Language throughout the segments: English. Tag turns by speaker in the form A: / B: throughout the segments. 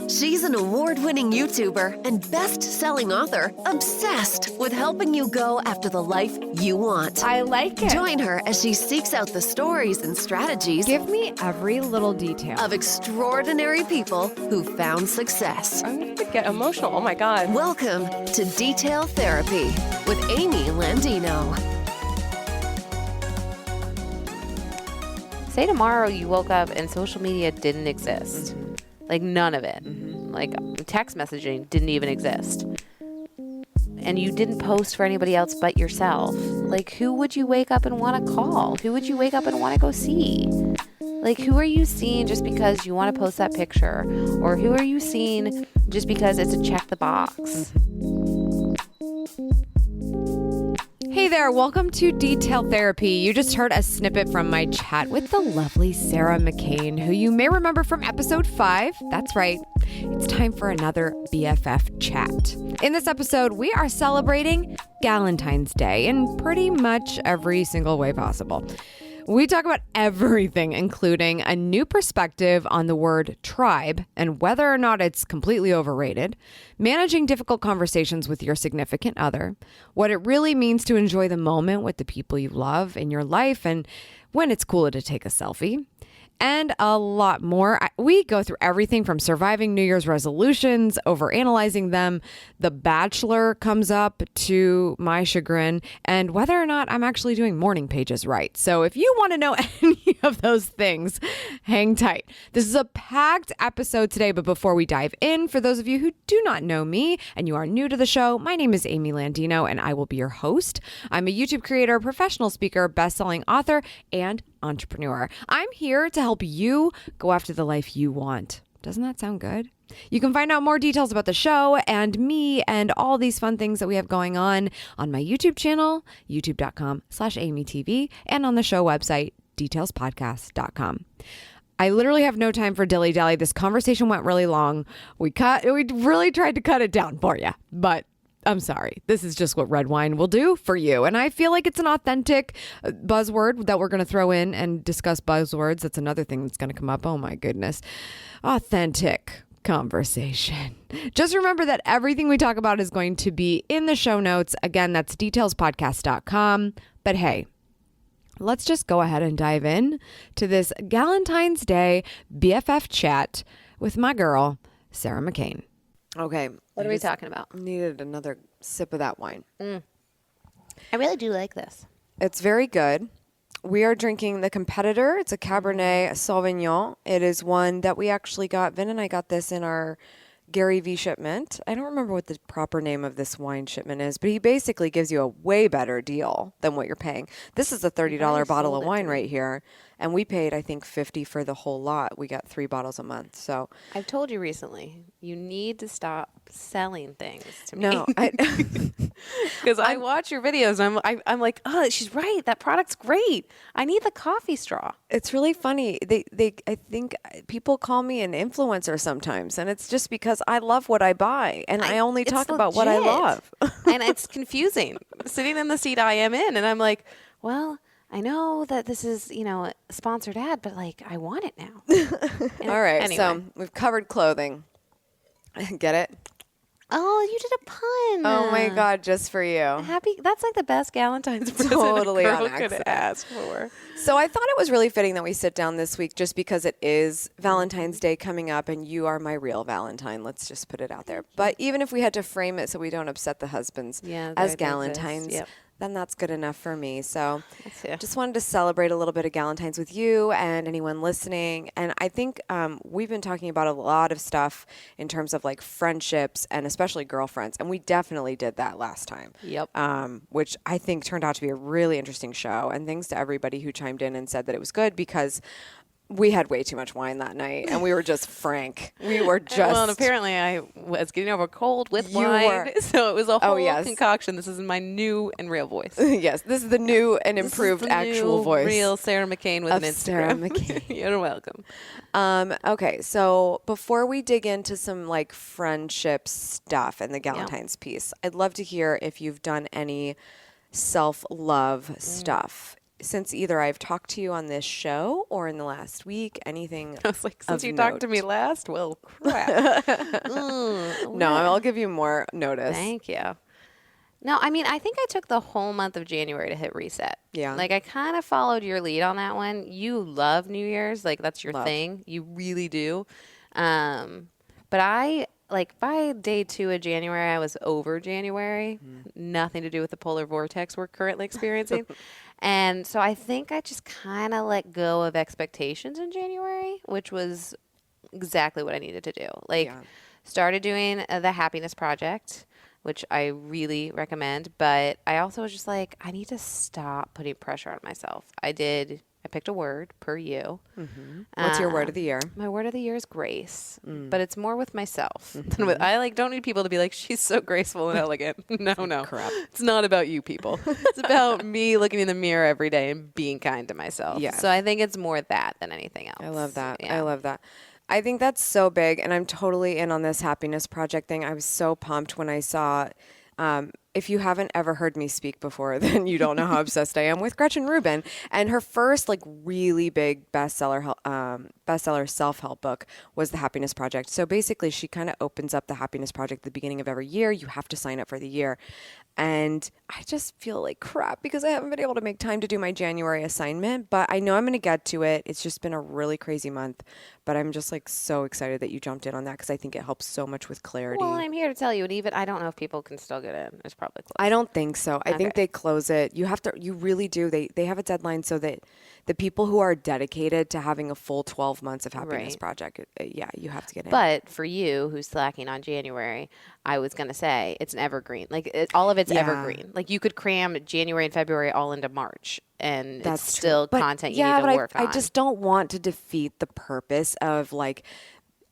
A: She's an award-winning YouTuber and best-selling author obsessed with helping you go after the life you want.
B: I like it.
A: Join her as she seeks out the stories and strategies.
B: Give me every little detail.
A: Of extraordinary people who found success.
C: I'm going to get emotional. Oh my God.
A: Welcome to Detail Therapy with Amy Landino.
C: Say tomorrow you woke up and social media didn't exist.
D: Mm-hmm.
C: Like none of it. Mm-hmm. Like text messaging didn't even exist. And you didn't post for anybody else but yourself. Like who would you wake up and want to call? Who would you wake up and want to go see? Like who are you seeing just because you want to post that picture? Or who are you seeing just because it's a check the box?
B: Hey there, welcome to Detail Therapy. You just heard a snippet from my chat with the lovely Sarah McCain, who you may remember from episode 5. That's right, it's time for another BFF chat. In this episode, we are celebrating Galentine's Day in pretty much every single way possible. We talk about everything, including a new perspective on the word tribe and whether or not it's completely overrated, managing difficult conversations with your significant other, what it really means to enjoy the moment with the people you love in your life, and when it's cooler to take a selfie, and a lot more. We go through everything from surviving New Year's resolutions, overanalyzing them, The Bachelor comes up to my chagrin, and whether or not I'm actually doing morning pages right. So if you want to know any of those things, hang tight. This is a packed episode today, but before we dive in, for those of you who do not know me and you are new to the show, my name is Amy Landino and I will be your host. I'm a YouTube creator, professional speaker, best-selling author, and entrepreneur. I'm here to help you go after the life you want. Doesn't that sound good? You can find out more details about the show and me and all these fun things that we have going on my YouTube channel, youtube.com/AMYTV, and on the show website, detailspodcast.com. I literally have no time for dilly-dally. This conversation went really long. We really tried to cut it down for you, but I'm sorry. This is just what red wine will do for you. And I feel like it's an authentic buzzword that we're going to throw in and discuss buzzwords. That's another thing that's going to come up. Oh my goodness. Authentic conversation. Just remember that everything we talk about is going to be in the show notes. Again, that's detailspodcast.com. But hey, let's just go ahead and dive in to this Galentine's Day BFF chat with my girl, Sarah McCain.
D: Okay.
C: What are we talking about?
D: Needed another sip of that wine.
C: I really do like this.
D: It's very good. We are drinking the Competitor. It's a Cabernet Sauvignon. It is one that we actually got. Vin and I got this in our Gary V shipment. I don't remember what the proper name of this wine shipment is, but he basically gives you a way better deal than what you're paying. This is a $30 bottle of wine right here. And we paid, I think, $50 for the whole lot. We got 3 bottles a month. So
C: I've told you recently, you need to stop selling things to me.
D: no,
C: Because I watch your videos and I'm like, oh, she's right. That product's great. I need the coffee straw.
D: it's really funny. I think people call me an influencer sometimes, and it's just because I love what I buy, and I only
C: It's
D: talk about what I
C: legit.
D: love.
C: And it's confusing. Sitting in the seat I am in, and I'm like, well, I know that this is, a sponsored ad, but like, I want it now.
D: All right,
C: anyway.
D: so we've covered clothing. Get it?
C: Oh, you did a pun.
D: Oh my God, just for you.
C: Happy. That's like the best Galentine's present
D: Totally
C: a
D: on
C: girl could
D: accident.
C: ask for.
D: So I thought it was really fitting that we sit down this week just because it is Valentine's Day coming up and you are my real Valentine. Let's just put it out there. But even if we had to frame it so we don't upset the husbands as Galentines,
C: yep.
D: then that's good enough for me. So
C: too.
D: just wanted to celebrate a little bit of Galentine's with you and anyone listening. And I think we've been talking about a lot of stuff in terms of like friendships and especially girlfriends. And we definitely did that last time.
C: Yep.
D: Which I think turned out to be a really interesting show. And thanks to everybody who chimed in and said that it was good because we had way too much wine that night, and we were just frank. We were just...
C: Well, and apparently I was getting over a cold with wine, so it was a whole concoction. This is my new and real voice.
D: Yes, this is the new and improved actual voice.
C: Real Sarah McCain with an Instagram.
D: Sarah McCain.
C: You're welcome.
D: Okay, so before we dig into some like friendship stuff and the Galentine's piece, I'd love to hear if you've done any self-love stuff since either I've talked to you on this show or in the last week, anything
C: I was like, since
D: of
C: you talked to
D: note?
C: me last, well, crap.
D: No, I'll give you more notice.
C: Thank you. No, I mean, I think I took the whole month of January to hit reset.
D: Yeah.
C: Like, I kind of followed your lead on that one. You love New Year's. Like, that's your
D: Love.
C: thing. You really do. But I, like, by day 2 of January, I was over January. Nothing to do with the polar vortex we're currently experiencing. And so I think I just kind of let go of expectations in January, which was exactly what I needed to do. Like,
D: Yeah.
C: started doing the Happiness Project, which I really recommend. But I also was just like, I need to stop putting pressure on myself. I picked a word per you.
D: What's your word of the year?
C: My word of the year is grace, but it's more with myself than with. I don't need people to be like, she's so graceful and elegant. No,
D: Crap.
C: It's not about you people. It's about me looking in the mirror every day and being kind to myself.
D: Yes.
C: So I think it's more that than anything else.
D: I love that.
C: Yeah.
D: I love that. I think that's so big, and I'm totally in on this Happiness Project thing. I was so pumped when I saw. If you haven't ever heard me speak before, then you don't know how obsessed I am with Gretchen Rubin. And her first like really big bestseller self-help book was The Happiness Project. So basically, she kind of opens up the Happiness Project at the beginning of every year. You have to sign up for the year. And I just feel like crap because I haven't been able to make time to do my January assignment, but I know I'm going to get to it. It's just been a really crazy month, but I'm just like so excited that you jumped in on that because I think it helps so much with clarity.
C: Well, I'm here to tell you, and even I don't know if people can still get in. It's probably closed.
D: I don't think so. I think
C: Okay.
D: they close it. You really do. They have a deadline so that the people who are dedicated to having a full 12 months of Happiness
C: Right.
D: Project, yeah, you have to get in.
C: But for you, who's slacking on January, I was going to say it's an evergreen. Like, all of it's
D: Yeah.
C: evergreen. Like, you could cram January and February all into March, and
D: That's
C: it's
D: true.
C: still
D: But
C: content you
D: yeah,
C: need to
D: but
C: work on.
D: I just don't want to defeat the purpose of like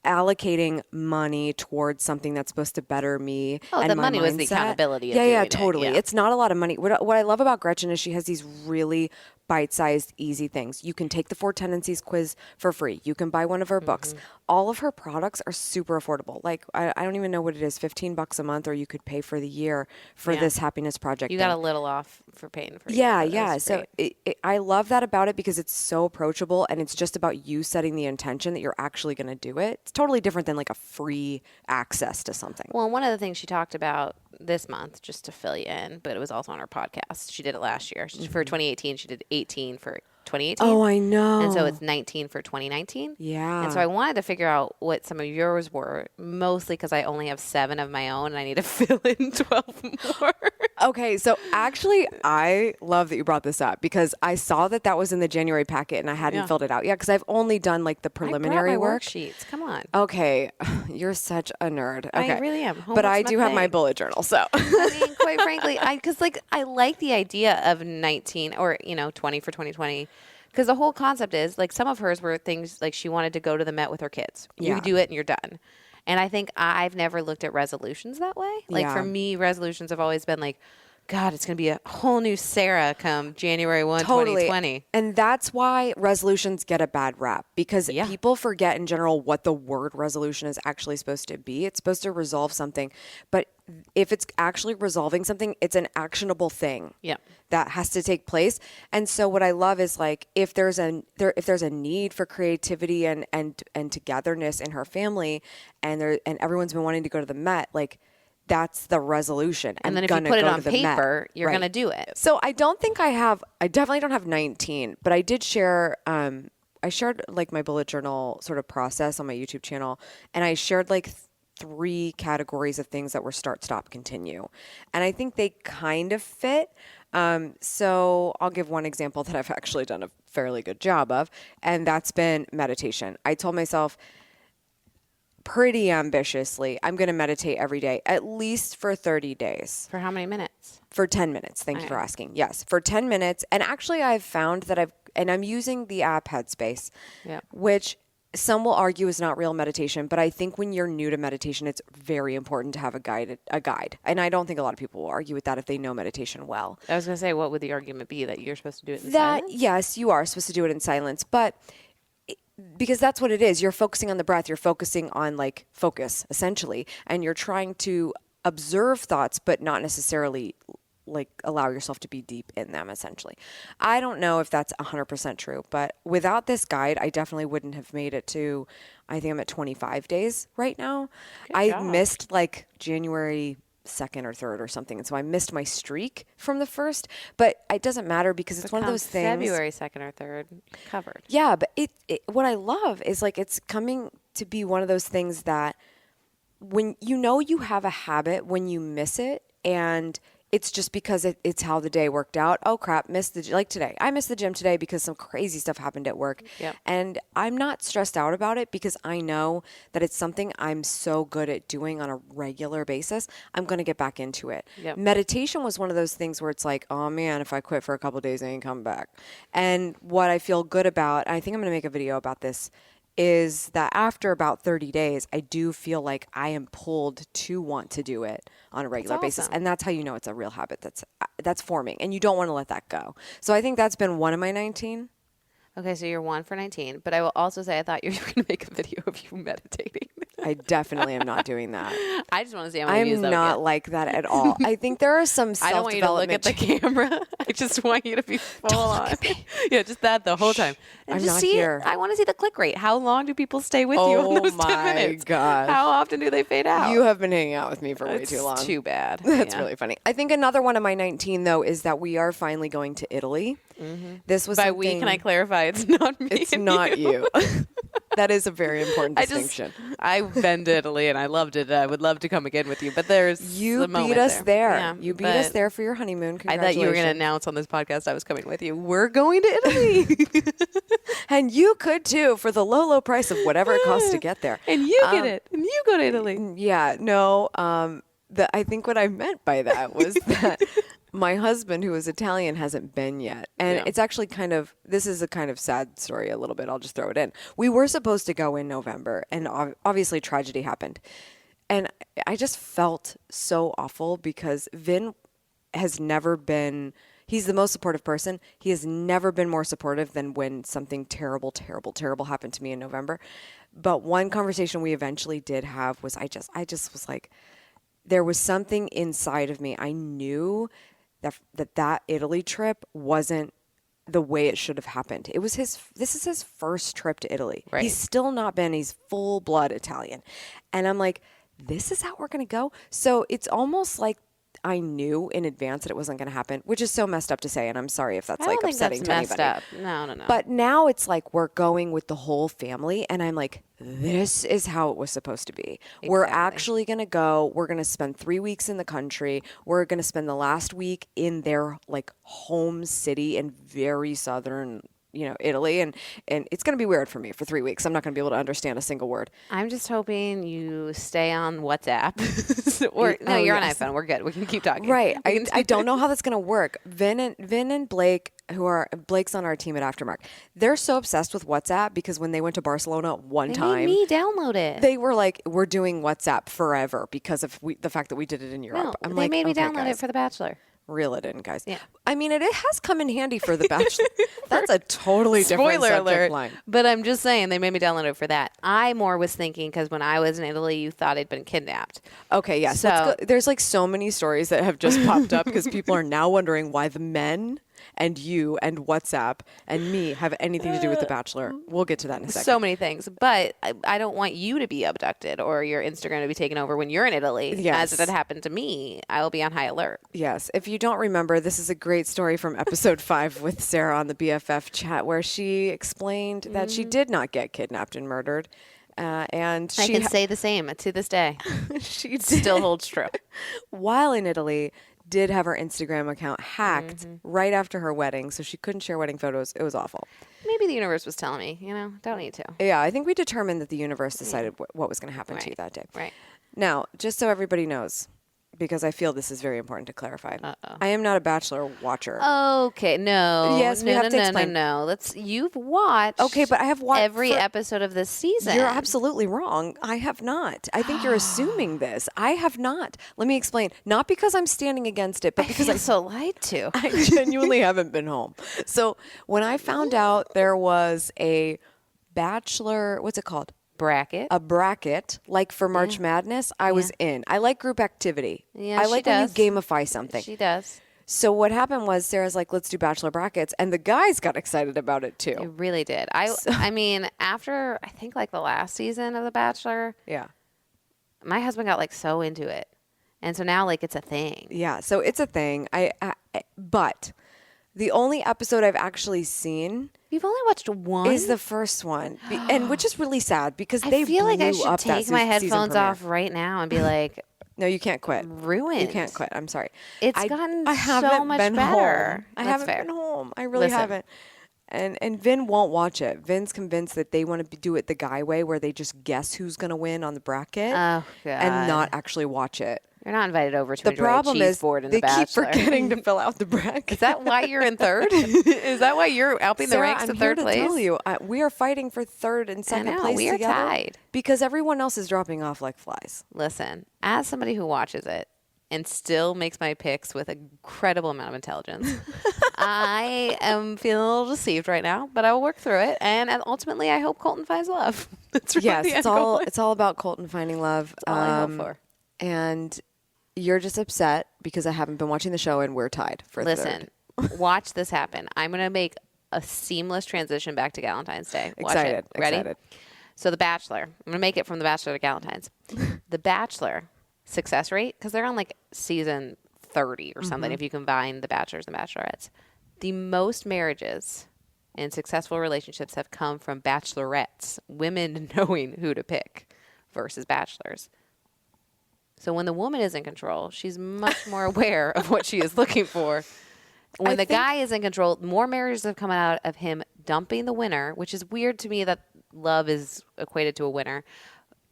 D: allocating money towards something that's supposed to better me.
C: Oh,
D: and
C: the
D: my
C: money was the
D: mindset.
C: accountability of
D: Yeah,
C: doing
D: yeah,
C: it,
D: totally.
C: yeah.
D: It's not a lot of money. What I love about Gretchen is she has these really bite-sized, easy things. You can take the 4 Tendencies quiz for free. You can buy one of her books. All of her products are super affordable. Like, I don't even know what it is, $15 a month, or you could pay for the year for
C: Yeah.
D: this Happiness Project
C: You
D: thing.
C: got a little off for paying for it.
D: Yeah,
C: but it
D: yeah.
C: was
D: So
C: great.
D: I love that about it because it's so approachable and it's just about you setting the intention that you're actually going to do it. It's totally different than like a free access to something.
C: Well, one of the things she talked about this month, just to fill you in, but it was also on her podcast. She did it last year. For 2018, she did 18 for 2018.
D: Oh, I know.
C: And so it's 19 for 2019.
D: Yeah.
C: And so I wanted to figure out what some of yours were, mostly because I only have 7 of my own and I need to fill in 12 more.
D: Okay, so actually, I love that you brought this up because I saw that was in the January packet and I hadn't
C: Yeah.
D: filled it out yet because I've only done like the preliminary
C: I brought my
D: work.
C: worksheets. Come on.
D: Okay, you're such a nerd.
C: I
D: Okay.
C: really am.
D: But
C: Homework's
D: I
C: my
D: do have my
C: thing.
D: bullet journal, so.
C: I mean, quite frankly, I like the idea of 19 or 20 for 2020. Because the whole concept is like some of hers were things like she wanted to go to the Met with her kids.
D: Yeah.
C: You do it and you're done. And I think I've never looked at resolutions that way. Like
D: Yeah.
C: for me, resolutions have always been like, God, it's going to be a whole new Sarah come January 1, 2020.
D: And that's why resolutions get a bad rap because
C: Yeah.
D: people forget in general what the word resolution is actually supposed to be. It's supposed to resolve something. But if it's actually resolving something, it's an actionable thing.
C: Yeah.
D: That has to take place. And so what I love is like if there's a need for creativity and togetherness in her family and everyone's been wanting to go to the Met, like that's the resolution.
C: And
D: I'm
C: then if you
D: gonna
C: put it
D: go
C: on
D: to the Met.
C: paper, you're
D: Right.
C: going to do it.
D: So I definitely don't have 19, but I did share, I shared like my bullet journal sort of process on my YouTube channel. And I shared like 3 categories of things that were start, stop, continue. And I think they kind of fit. So I'll give one example that I've actually done a fairly good job of, and that's been meditation. I told myself, pretty ambitiously, I'm going to meditate every day, at least for 30 days.
C: For how many minutes?
D: For 10 minutes. Thank you for asking. Yes, for 10 minutes. And actually, I've found that I'm using the app Headspace,
C: Yeah.
D: which some will argue is not real meditation. But I think when you're new to meditation, it's very important to have a guide. And I don't think a lot of people will argue with that if they know meditation well.
C: I was going to say, what would the argument be that you're supposed to do it in
D: That,
C: silence?
D: yes, you are supposed to do it in silence. But because that's what it is. You're focusing on the breath. You're focusing on like focus essentially. And you're trying to observe thoughts, but not necessarily like allow yourself to be deep in them, essentially. I don't know if that's 100% true, but without this guide, I definitely wouldn't have made it to, I think I'm at 25 days right now. I missed like January 2nd or 3rd or something. And so I missed my streak from the 1st, but it doesn't matter because it's one of those things.
C: February 2nd or 3rd covered.
D: Yeah. But what I love is like, it's coming to be one of those things that when you have a habit, when you miss it, and it's just because it's how the day worked out. Oh crap, like today. I missed the gym today because some crazy stuff happened at work.
C: Yep.
D: And I'm not stressed out about it because I know that it's something I'm so good at doing on a regular basis. I'm going to get back into it.
C: Yep.
D: Meditation was one of those things where it's like, oh man, if I quit for a couple of days, I ain't coming back. And what I feel good about, I think I'm going to make a video about this, is that after about 30 days, I do feel like I am pulled to want to do it on a regular basis. And that's how you know it's a real habit that's forming. And you don't want to let that go. So I think that's been one of my 19.
C: Okay, so you're 1 for 19. But I will also say I thought you were going to make a video of you meditating.
D: I definitely am not doing that.
C: I just want to see how many views
D: I'm
C: that
D: not like that at all. I think there are some
C: I don't want you to look at the camera. I just want you to be full on. Yeah, just that the whole time. And
D: I'm
C: just
D: not
C: see
D: here.
C: I want to see the click rate. How long do people stay with you on those 10
D: my
C: minutes?
D: gosh.
C: How often do they fade out?
D: You have been hanging out with me for way too long.
C: Too bad.
D: That's
C: Yeah.
D: really funny. I think another one of my 19, though, is that we are finally going to Italy. Mm-hmm. This was
C: By
D: something,
C: we, can I clarify? It's not me.
D: It's not you. That is a very important distinction.
C: I've been to Italy and I loved it. I would love to come again with you, but there's
D: You
C: a moment
D: beat us there.
C: Yeah,
D: You beat us there for your honeymoon.
C: I thought you were going to
D: Congratulations.
C: announce on this podcast I was coming with you. We're going to Italy.
D: And you could too for the low price of whatever it costs to get there.
C: And you get it. And you go to Italy.
D: Yeah, no. I think what I meant by that was that my husband, who is Italian, hasn't been yet. And
C: Yeah.
D: it's actually this is a kind of sad story a little bit. I'll just throw it in. We were supposed to go in November, and obviously tragedy happened. And I just felt so awful because Vin has never been, he's the most supportive person. He has never been more supportive than when something terrible, terrible, terrible happened to me in November. But one conversation we eventually did have was I just was like, there was something inside of me. I knew that Italy trip wasn't the way it should have happened. This is his first trip to Italy.
C: Right.
D: He's still not been, he's full blood Italian. And I'm like, this is how we're going to go. So it's almost like I knew in advance that it wasn't going to happen, which is so messed up to say. And I'm sorry if that's
C: I
D: like
C: don't think
D: upsetting
C: that's
D: to
C: messed
D: anybody.
C: up. No.
D: But now it's like we're going with the whole family, and I'm like, this is how it was supposed to be. We're actually going to go. We're going to spend 3 weeks in the country. We're going to spend the last week in their like home city in very southern, Italy, and it's going to be weird for me for 3 weeks. I'm not going to be able to understand a single word.
C: I'm just hoping you stay on WhatsApp. No, you're on iPhone. We're good. We can keep talking.
D: Right. I don't know how that's going to work. Vin and Blake, Blake's on our team at Aftermark, they're so obsessed with WhatsApp because when they went to Barcelona one
C: They
D: time,
C: made me download it.
D: they were like, we're doing WhatsApp forever because of the fact that we did it in Europe.
C: No,
D: I'm
C: they
D: like,
C: made me
D: okay,
C: download
D: guys,
C: it for The Bachelor.
D: reel it in, guys.
C: Yeah.
D: I mean, it has come in handy for The Bachelor. That's a totally different
C: Spoiler
D: subject
C: alert.
D: line.
C: But I'm just saying they made me download it for that. I more was thinking because when I was in Italy, you thought I'd been kidnapped.
D: Okay, yes.
C: So-
D: There's like so many stories that have just popped up because people are now wondering why the men and you and WhatsApp and me have anything to do with The Bachelor. We'll get to that in a second.
C: So many things. But I don't want you to be abducted or your Instagram to be taken over when you're in Italy.
D: Yes.
C: As it had happened to me, I will be on high alert.
D: Yes. If you don't remember, this is a great story from episode 5 with Sarah on the BFF chat where she explained that she did not get kidnapped and murdered. And
C: I
D: she
C: can say the same to this day.
D: she did,
C: Still holds true.
D: while in Italy, did have her Instagram account hacked right after her wedding, so she couldn't share wedding photos. It was awful.
C: Maybe the universe was telling me, don't need to.
D: Yeah, I think we determined that the universe decided what was going to happen to you that day.
C: Right.
D: Now, just so everybody knows, because I feel this is very important to clarify, I am not a Bachelor watcher.
C: Okay, no.
D: Yes, we have to explain.
C: No. You've watched.
D: Okay, but I have watched
C: every episode of this season.
D: You're absolutely wrong. I have not. I think you're assuming this. I have not. Let me explain. Not because I'm standing against it, but because
C: I'm so lied to.
D: I genuinely haven't been home. So when I found out there was a Bachelor, what's it called?
C: Bracket.
D: A bracket, like for March Madness, I was in. I like group activity.
C: Yeah,
D: I
C: she
D: like
C: does.
D: when you gamify something.
C: She does.
D: So what happened was Sarah's like, let's do bachelor brackets. And the guys got excited about it
C: It
D: too.
C: really did. I mean, after I think like the last season of The Bachelor,
D: Yeah.
C: my husband got like so into it. And so now like it's a thing.
D: Yeah. So it's a thing. But the only episode I've actually seen
C: You've only watched one?
D: is the first one. And which is really sad because
C: I
D: they
C: feel like I
D: blew
C: should
D: up that
C: take my
D: season
C: headphones
D: premiere.
C: off right now and be like,
D: No, you can't quit.
C: ruined.
D: You can't quit. I'm sorry.
C: It's gotten so much
D: been
C: better.
D: Home. I
C: That's
D: haven't
C: fair.
D: been home. I really
C: Listen.
D: haven't. And Vin won't watch it. Vin's convinced that they want to do it the guy way, where they just guess who's going to win on the bracket,
C: Oh, God.
D: and not actually watch it.
C: You're not invited over to
D: The
C: enjoy
D: problem
C: a cheese
D: is
C: board in
D: they
C: The
D: keep
C: Bachelor.
D: forgetting to fill out the bracket.
C: Is that why you're in third? Is that why you're helping the
D: Sarah,
C: ranks
D: I'm
C: to
D: here
C: third
D: to
C: place?
D: tell you, we are fighting for third and second
C: know,
D: place
C: we are
D: together
C: tied.
D: because everyone else is dropping off like flies.
C: Listen, as somebody who watches it and still makes my picks with an incredible amount of intelligence, I am feeling a little deceived right now, but I will work through it. And ultimately, I hope Colton finds love. That's really
D: Yes,
C: the
D: it's
C: end goal.
D: all about Colton finding love.
C: all I hope for.
D: And you're just upset because I haven't been watching the show and we're tied for
C: Listen,
D: third.
C: watch this happen. I'm going to make a seamless transition back to Galentine's Day. Watch
D: Excited.
C: it. Ready?
D: Excited.
C: So The Bachelor. I'm going to make it from The Bachelor to Galentine's. The Bachelor success rate, because they're on like season 30 or something, if you combine The Bachelors and Bachelorettes. The most marriages and successful relationships have come from bachelorettes, women knowing who to pick, versus bachelors. So when the woman is in control, she's much more aware of what she is looking for. When the guy is in control, more marriages have come out of him dumping the winner, which is weird to me that love is equated to a winner,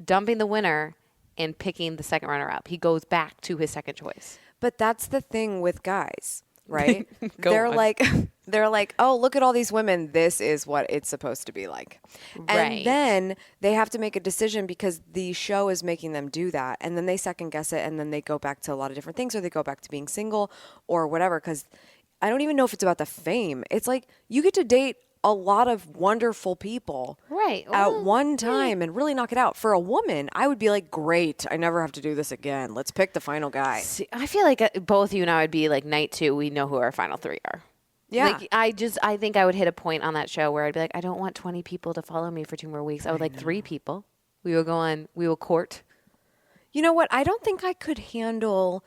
C: dumping the winner and picking the second runner up. He goes back to his second choice.
D: But that's the thing with guys, right?
C: Go
D: they're
C: on.
D: like, oh, look at all these women. This is what it's supposed to be like.
C: Right.
D: And then they have to make a decision because the show is making them do that. And then they second guess it. And then they go back to a lot of different things, or they go back to being single or whatever. Because I don't even know if it's about the fame. It's like you get to date a lot of wonderful people
C: Right.
D: at
C: Well,
D: one time and really knock it out. For a woman, I would be like, great, I never have to do this again. Let's pick the final guy.
C: See, I feel like both you and I would be like night 2. We know who our final 3 are.
D: Yeah.
C: Like I think I would hit a point on that show where I'd be like, I don't want 20 people to follow me for 2 more weeks. I would like 3 people. We will court.
D: You know what? I don't think I could handle,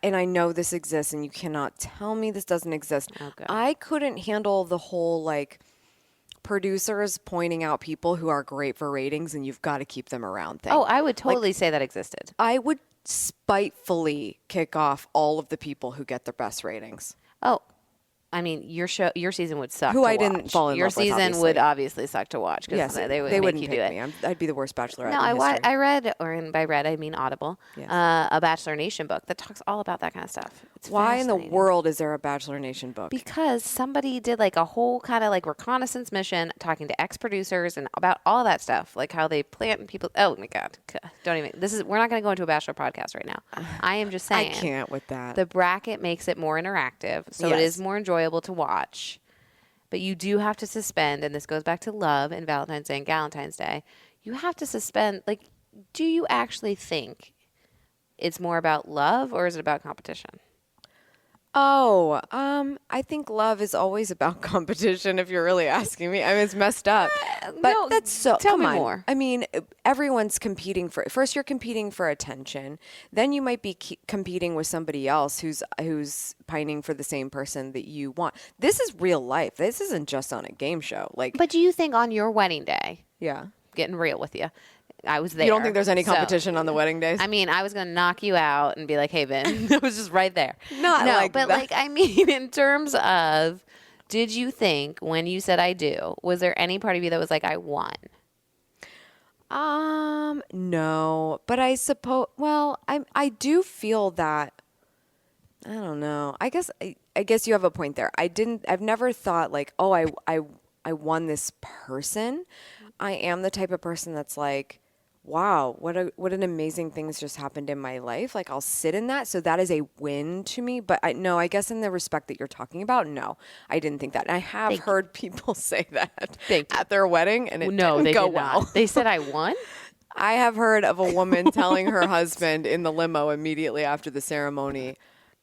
D: and I know this exists, and you cannot tell me this doesn't exist.
C: Okay.
D: I couldn't handle the whole like producers pointing out people who are great for ratings and you've got to keep them around thing.
C: Oh, I would totally say that existed.
D: I would spitefully kick off all of the people who get the best ratings.
C: Oh, I mean, your season would suck.
D: Who
C: to
D: I didn't
C: watch.
D: fall in
C: your
D: love with,
C: season would obviously suck to watch because
D: Yes,
C: they would
D: they
C: make
D: wouldn't
C: you
D: pick
C: do it.
D: me. I'd be the worst bachelorette.
C: No,
D: in history.
C: I read, or by read I mean Audible,
D: Yes.
C: a Bachelor Nation book that talks all about that kind of stuff. It's
D: Why in the
C: fascinating.
D: world is there a Bachelor Nation book?
C: Because somebody did like a whole kind of like reconnaissance mission talking to ex-producers and about all that stuff, like how they plant people. Oh my God. Don't even, we're not going to go into a Bachelor podcast right now. I am just
D: I
C: saying.
D: can't with that.
C: The bracket makes it more interactive, so it
D: Yes.
C: is more enjoyable to watch. But you do have to suspend, and this goes back to love and Valentine's Day and Galentine's Day. You have to suspend, like, do you actually think it's more about love or is it about competition?
D: Oh, I think love is always about competition. If you're really asking me, I mean, it's messed up. But
C: no,
D: that's so.
C: tell
D: come
C: me
D: on.
C: more.
D: I mean, everyone's competing for. First, you're competing for attention. Then you might be competing with somebody else who's pining for the same person that you want. This is real life. This isn't just on a game show. Like,
C: But do you think on your wedding day,
D: yeah,
C: getting real with you, I was there.
D: you don't think there's any
C: so-
D: competition on the wedding days?
C: I mean, I was going to knock you out and be like, hey, Vin. I was just right there.
D: Not
C: no,
D: like
C: but
D: that.
C: like, I mean, in terms of, did you think when you said I do, was there any part of you that was like, I won?
D: No, but I suppose. Well, I do feel that. I don't know. I guess you have a point there. I've never thought like, oh, I won this person. I am the type of person that's like, wow, what an amazing thing's just happened in my life. Like I'll sit in that. So that is a win to me. But I guess in the respect that you're talking about, no, I didn't think that. And I have heard people say that at their wedding and it didn't
C: they
D: go
C: did
D: well.
C: not. They said I won?
D: I have heard of a woman telling her husband in the limo immediately after the ceremony,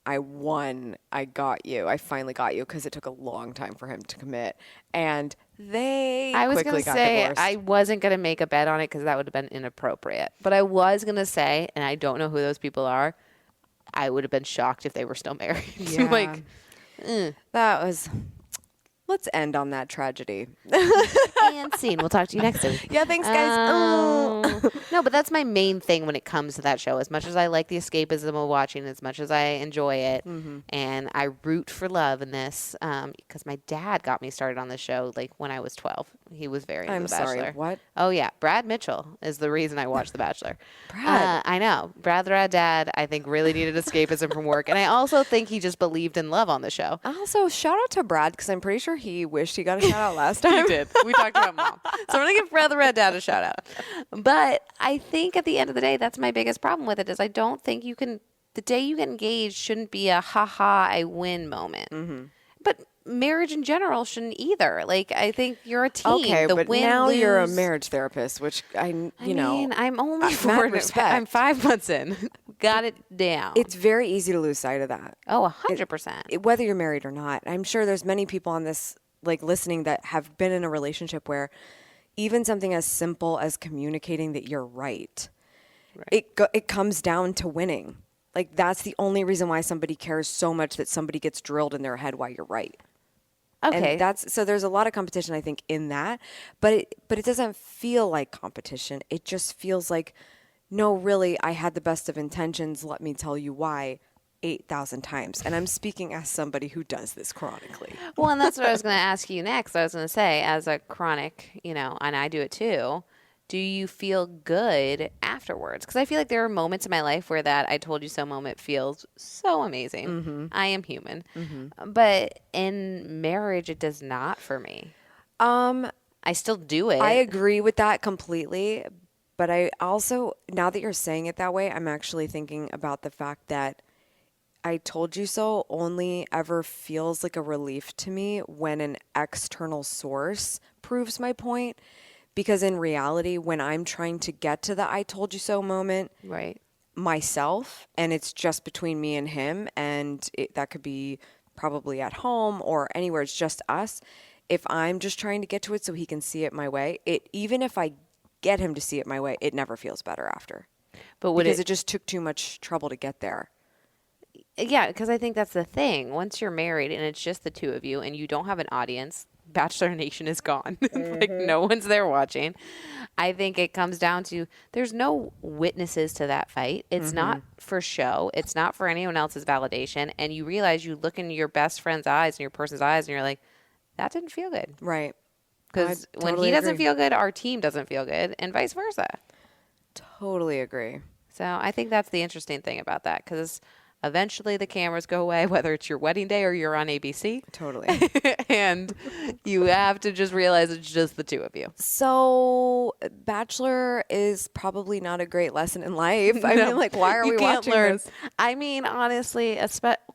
D: I won. I got you. I finally got you because it took a long time for him to commit. And they
C: I was
D: quickly
C: going to
D: got
C: say,
D: divorced.
C: I wasn't going to make a bet on it because that would have been inappropriate. But I was going to say, and I don't know who those people are, I would have been shocked if they were still married.
D: Yeah.
C: Like,
D: That was... Let's end on that tragedy.
C: and scene. We'll talk to you next week.
D: Yeah, thanks, guys.
C: No, but that's my main thing when it comes to that show. As much as I like the escapism of watching, as much as I enjoy it, and I root for love in this, because my dad got me started on this show like when I was 12. He was very into
D: I'm
C: The Bachelor.
D: sorry, what?
C: Oh yeah, Brad Mitchell is the reason I watched The Bachelor.
D: Brad.
C: I know. Brad, dad, I think really needed escapism from work, and I also think he just believed in love on the show.
D: Also, shout out to Brad because I'm pretty sure he wished he got a shout out last time.
C: He did. We talked about mom. So I'm going to give Brad the Red Dad a shout out. But I think at the end of the day, that's my biggest problem with it is I don't think you can, the day you get engaged shouldn't be a ha-ha, I win moment. But marriage in general shouldn't either. Like, I think you're a team.
D: Okay,
C: the
D: but
C: win,
D: now
C: lose,
D: you're a marriage therapist, which I
C: mean,
D: know.
C: I'm only
D: mad
C: 4
D: respect.
C: I'm 5 months in. Got it down.
D: It's very easy to lose sight of that.
C: Oh, 100%.
D: Whether you're married or not. I'm sure there's many people on this, like listening, that have been in a relationship where even something as simple as communicating that you're right. It comes down to winning. Like that's the only reason why somebody cares so much that somebody gets drilled in their head why you're right.
C: Okay.
D: And that's so there's a lot of competition I think in that, but it doesn't feel like competition. It just feels like, no, really, I had the best of intentions. Let me tell you why 8,000 times. And I'm speaking as somebody who does this chronically.
C: Well, and that's what I was going to ask you next. I was going to say, as a chronic, and I do it too, do you feel good afterwards? Because I feel like there are moments in my life where that I told you so moment feels so amazing. I am human. But in marriage, it does not for me. I still do it.
D: I agree with that completely. But I also, now that you're saying it that way, I'm actually thinking about the fact that I told you so only ever feels like a relief to me when an external source proves my point. Because in reality, when I'm trying to get to the I told you so moment
C: right.
D: myself, and it's just between me and him, and that could be probably at home or anywhere, it's just us. If I'm just trying to get to it so he can see it my way, even if I get him to see it my way, it never feels better after.
C: But
D: because it just took too much trouble to get there.
C: Yeah, because I think that's the thing. Once you're married and it's just the two of you and you don't have an audience, Bachelor Nation is gone. Like no one's there watching. I think it comes down to there's no witnesses to that fight. It's not for show. It's not for anyone else's validation. And you realize you look into your best friend's eyes and your person's eyes and you're like, that didn't feel good.
D: Right.
C: Because when
D: totally
C: he doesn't
D: agree.
C: feel good, our team doesn't feel good and vice versa.
D: Totally agree.
C: So I think that's the interesting thing about that because eventually the cameras go away, whether it's your wedding day or you're on ABC.
D: Totally.
C: And you have to just realize it's just the two of you.
D: So Bachelor is probably not a great lesson in life. I mean, like, why are we watching this?
C: I mean, honestly,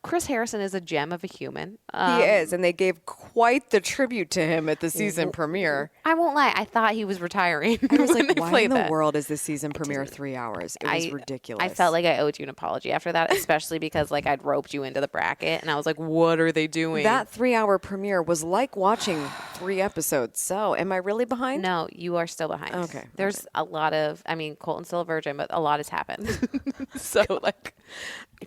C: Chris Harrison is a gem of a human.
D: He is, and they gave quite the tribute to him at the season premiere.
C: I won't lie. I thought he was retiring.
D: I was
C: when
D: like,
C: they
D: why
C: played
D: in the
C: that.
D: world is this season premiere 3 hours? It was ridiculous.
C: I felt like I owed you an apology after that, especially because like I'd roped you into the bracket, and I was like, what are they doing?
D: that 3 hour premiere was like watching 3 episodes. So am I really behind?
C: No, you are still behind.
D: Okay.
C: There's a lot of, I mean, Colton's still a virgin, but a lot has happened. So like,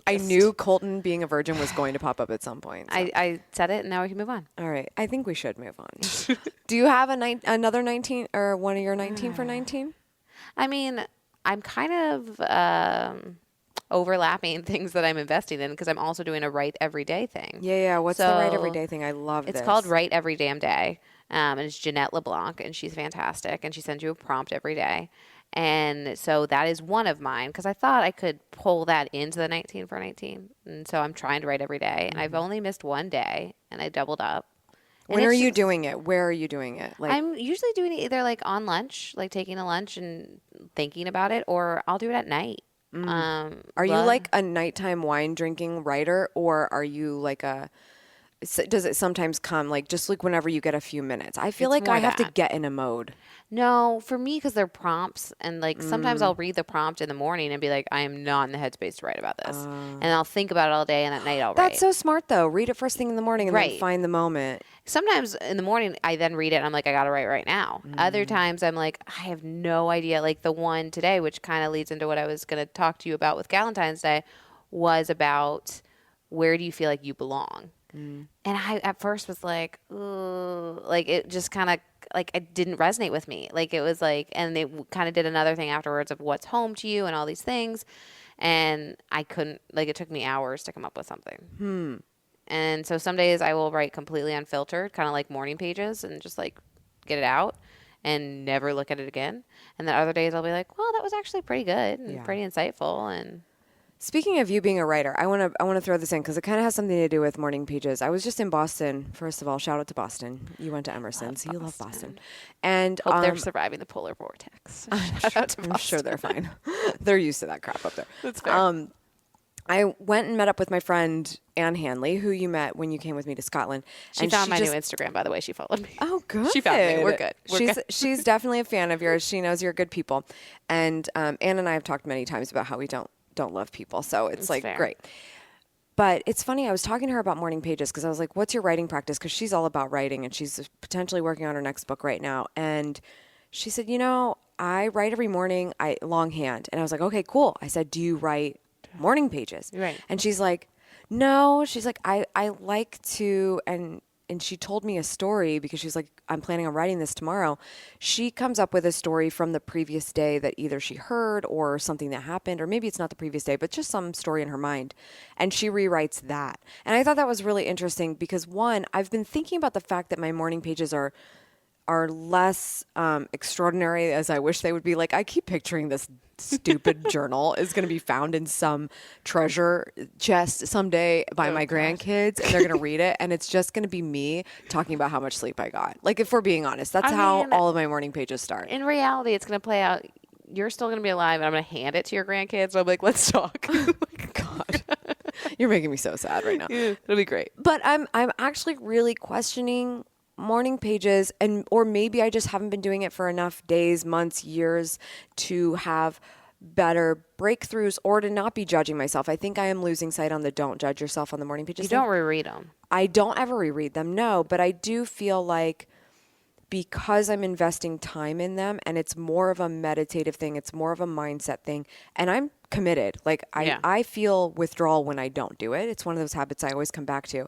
D: I knew Colton being a virgin was going to pop up at some point. So.
C: I said it, and now we can move on.
D: All right. I think we should move on. Do you have another 19 or one of your 19 for 19?
C: I mean, I'm kind of overlapping things that I'm investing in because I'm also doing a Write Every Day thing.
D: Yeah. What's the Write Every
C: So,
D: Day thing? I love this.
C: It's called Write Every Damn Day. And it's Jeanette LeBlanc, and she's fantastic. And she sends you a prompt every day. And so that is one of mine because I thought I could pull that into the 19 for 19. And so I'm trying to write every day. And I've only missed one day, and I doubled up.
D: When are you doing it? Where are you doing it? Like,
C: I'm usually doing it either like on lunch, like taking a lunch and thinking about it, or I'll do it at night.
D: Are you like a nighttime wine drinking writer, or are you like a does it sometimes come like just like whenever you get a few minutes? I feel
C: It's
D: like I
C: more
D: have to
C: that.
D: get in a mode.
C: No, for me, because they're prompts, and like sometimes I'll read the prompt in the morning and be like, I am not in the headspace to write about this, and I'll think about it all day, and at night I'll write.
D: That's so smart though. Read it first thing in the morning and then
C: Right.
D: find the moment.
C: Sometimes in the morning I then read it and I'm like, I gotta write right now. Other times I'm like, I have no idea. Like the one today, which kind of leads into what I was gonna talk to you about with Galentine's Day, was about where do you feel like you belong. And I at first was like, ooh, like it just kind of like it didn't resonate with me. Like it was like, and they kind of did another thing afterwards of what's home to you and all these things, and I couldn't. Like it took me hours to come up with something. And so some days I will write completely unfiltered, kind of like morning pages, and just like get it out and never look at it again. And then other days I'll be like, well, that was actually pretty good and pretty insightful. And
D: Speaking of you being a writer, I want to throw this in because it kind of has something to do with morning pages. I was just in Boston. First of all, shout out to Boston. You went to Emerson, so you love Boston. And
C: hope they're surviving the polar vortex. Shout out to
D: I'm sure they're fine. They're used to that crap up there.
C: That's fair.
D: I went and met up with my friend Anne Hanley, who you met when you came with me to Scotland.
C: She found my new Instagram, by the way. She followed me.
D: Oh, good.
C: She found me. We're good.
D: She's definitely a fan of yours. She knows you're good people. And Anne and I have talked many times about how we don't love people. So it's like,
C: fair.
D: great. But it's funny. I was talking to her about morning pages because I was like, what's your writing practice? Because she's all about writing and she's potentially working on her next book right now. And she said, I write every morning, longhand. And I was like, okay, cool. I said, do you write morning pages?
C: Right.
D: And she's like, no. She's like, I like to, and she told me a story because she's like, I'm planning on writing this tomorrow. She comes up with a story from the previous day that either she heard or something that happened, or maybe it's not the previous day, but just some story in her mind. And she rewrites that. And I thought that was really interesting because one, I've been thinking about the fact that my morning pages are less extraordinary as I wish they would be. Like I keep picturing this stupid journal is going to be found in some treasure chest someday by my grandkids, and they're going to read it, and it's just going to be me talking about how much sleep I got. Like if we're being honest, that's how all of my morning pages start.
C: In reality, it's going to play out. You're still going to be alive, and I'm going to hand it to your grandkids. So I'm like, let's talk.
D: God, you're making me so sad right now.
C: Yeah, it'll be great.
D: But I'm actually really questioning morning pages, or maybe I just haven't been doing it for enough days, months, years to have better breakthroughs or to not be judging myself. I think I am losing sight on the don't judge yourself on the morning pages.
C: You don't reread them.
D: I don't ever reread them, no, but I do feel like because I'm investing time in them and it's more of a meditative thing, it's more of a mindset thing, and I'm committed. Like I feel withdrawal when I don't do it. It's one of those habits I always come back to.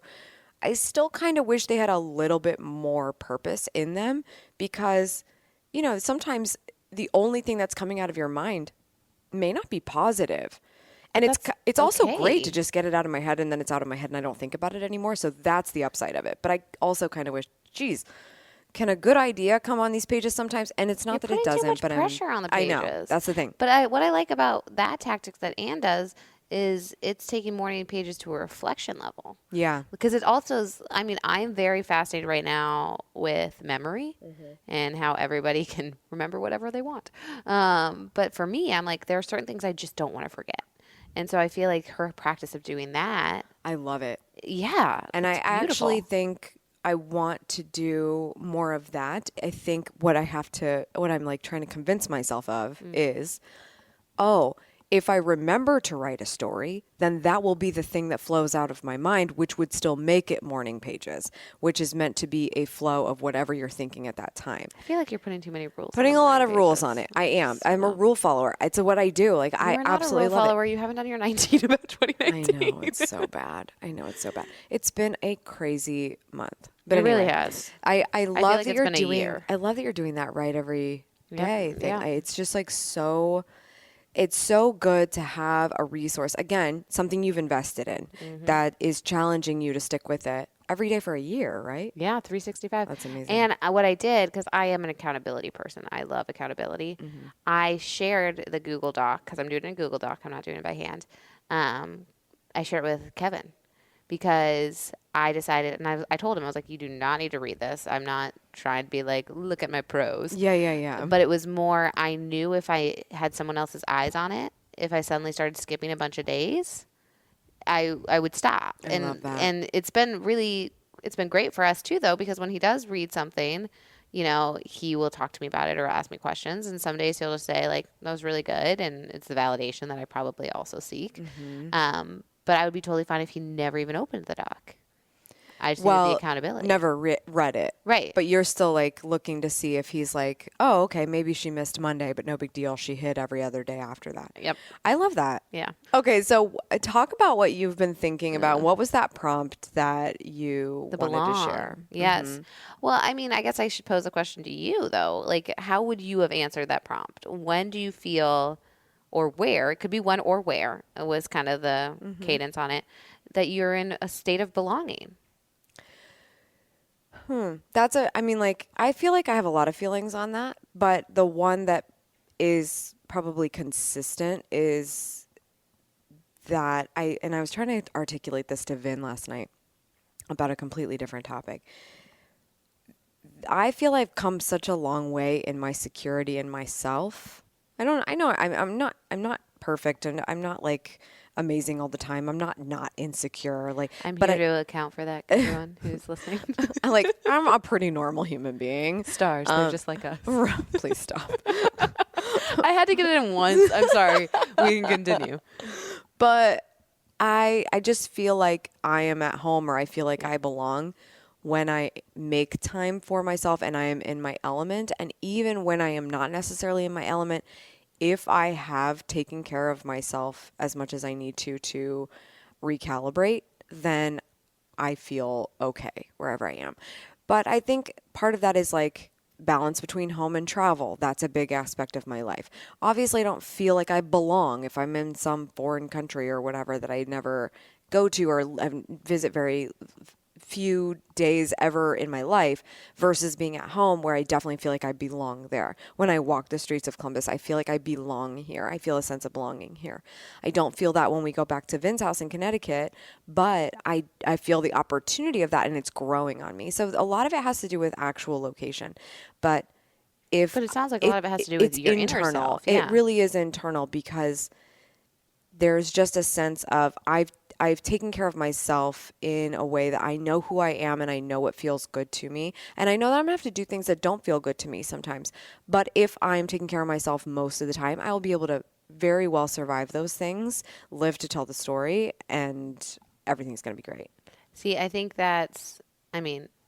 D: I still kind of wish they had a little bit more purpose in them because, sometimes the only thing that's coming out of your mind may not be positive. And it's also great to just get it out of my head and then it's out of my head and I don't think about it anymore. So that's the upside of it. But I also kind of wish, geez, can a good idea come on these pages sometimes? And it's not that it doesn't,
C: too much
D: but
C: pressure on the pages.
D: I know, that's the thing.
C: But what I like about that tactic that Anne does is it's taking morning pages to a reflection level.
D: Yeah.
C: Because it also is, I'm very fascinated right now with memory and how everybody can remember whatever they want. But for me, I'm like, there are certain things I just don't want to forget. And so I feel like her practice of doing that.
D: I love it.
C: Yeah.
D: And I actually think I want to do more of that. I think what I'm like trying to convince myself of is, if I remember to write a story, then that will be the thing that flows out of my mind, which would still make it morning pages, which is meant to be a flow of whatever you're thinking at that time.
C: I feel like you're putting too many rules.
D: Putting a lot of rules on it. I am. I'm a rule follower. It's what I do. Like I absolutely
C: love it. You're not a rule follower. You haven't done your 19 about 2019.
D: I know. It's so bad. It's been a crazy month. But
C: it
D: anyway,
C: really has.
D: I love
C: like
D: that
C: it's
D: you're
C: been a
D: doing.
C: year.
D: I love that you're doing that right every day.
C: Yeah.
D: It's just like so. It's so good to have a resource, again, something you've invested in that is challenging you to stick with it every day for a year, right?
C: Yeah, 365.
D: That's amazing.
C: And what I did, because I am an accountability person, I love accountability. I shared the Google Doc, because I'm doing it in Google Doc, I'm not doing it by hand. I shared it with Kevin because I decided, and I told him, I was like, you do not need to read this. I'm not trying to be like, look at my prose.
D: Yeah.
C: But it was more, I knew if I had someone else's eyes on it, if I suddenly started skipping a bunch of days, I would stop.
D: I love that.
C: And it's been really it's been great for us too, though, because when he does read something, you know, he will talk to me about it or ask me questions. And some days he'll just say, like, that was really good. And it's the validation that I probably also seek. But I would be totally fine if he never even opened the doc. I just needed the accountability.
D: Never read it.
C: Right.
D: But you're still like looking to see if he's like, oh, okay, maybe she missed Monday, but no big deal. She hit every other day after that.
C: Yep.
D: I love that.
C: Yeah.
D: Okay, so talk about what you've been thinking about. What was that prompt that you wanted to share?
C: Yes. Well, I mean, I guess I should pose a question to you, though. Like, how would you have answered that prompt? When do you feel, or where, it could be when or where, it was kind of the cadence on it, that you're in a state of belonging?
D: I mean, like, I feel like I have a lot of feelings on that, but the one that is probably consistent is that I was trying to articulate this to Vin last night about a completely different topic. I feel I've come such a long way in my security in myself. I know I'm not perfect, and I'm not like amazing all the time. I'm not insecure. Like,
C: I'm
D: but
C: here to account for that, everyone who's listening.
D: I'm a pretty normal human being.
C: Stars, they're just like us.
D: Please stop.
C: I had to get it in once. I'm sorry. We can continue.
D: But I just feel like I am at home, or I feel like I belong when I make time for myself and I am in my element. And even when I am not necessarily in my element, if I have taken care of myself as much as I need to recalibrate, then I feel okay wherever I am. But I think part of that is like balance between home and travel. That's a big aspect of my life. Obviously, I don't feel like I belong if I'm in some foreign country or whatever that I never go to or visit very few days ever in my life, versus being at home where I definitely feel like I belong there. When I walk the streets of Columbus, I feel like I belong here. I feel a sense of belonging here. I don't feel that when we go back to Vin's house in Connecticut, but I feel the opportunity of that, and it's growing on me. So a lot of it has to do with actual location. But it sounds like a lot of it has to do with your internal inner self. Yeah. It really is internal, because there's just a sense of I've taken care of myself in a way that I know who I am and I know what feels good to me. And I know that I'm going to have to do things that don't feel good to me sometimes. But if I'm taking care of myself most of the time, I will be able to very well survive those things, live to tell the story, and everything's going to be great.
C: See, I think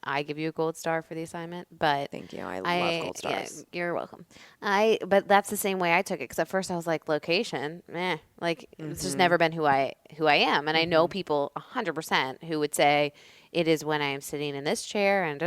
C: I give you a gold star for the assignment, but
D: thank you. I love gold stars.
C: Yeah, you're welcome. But that's the same way I took it, because at first I was like, location, it's just never been who I am, and I know people 100% who would say it is when I am sitting in this chair and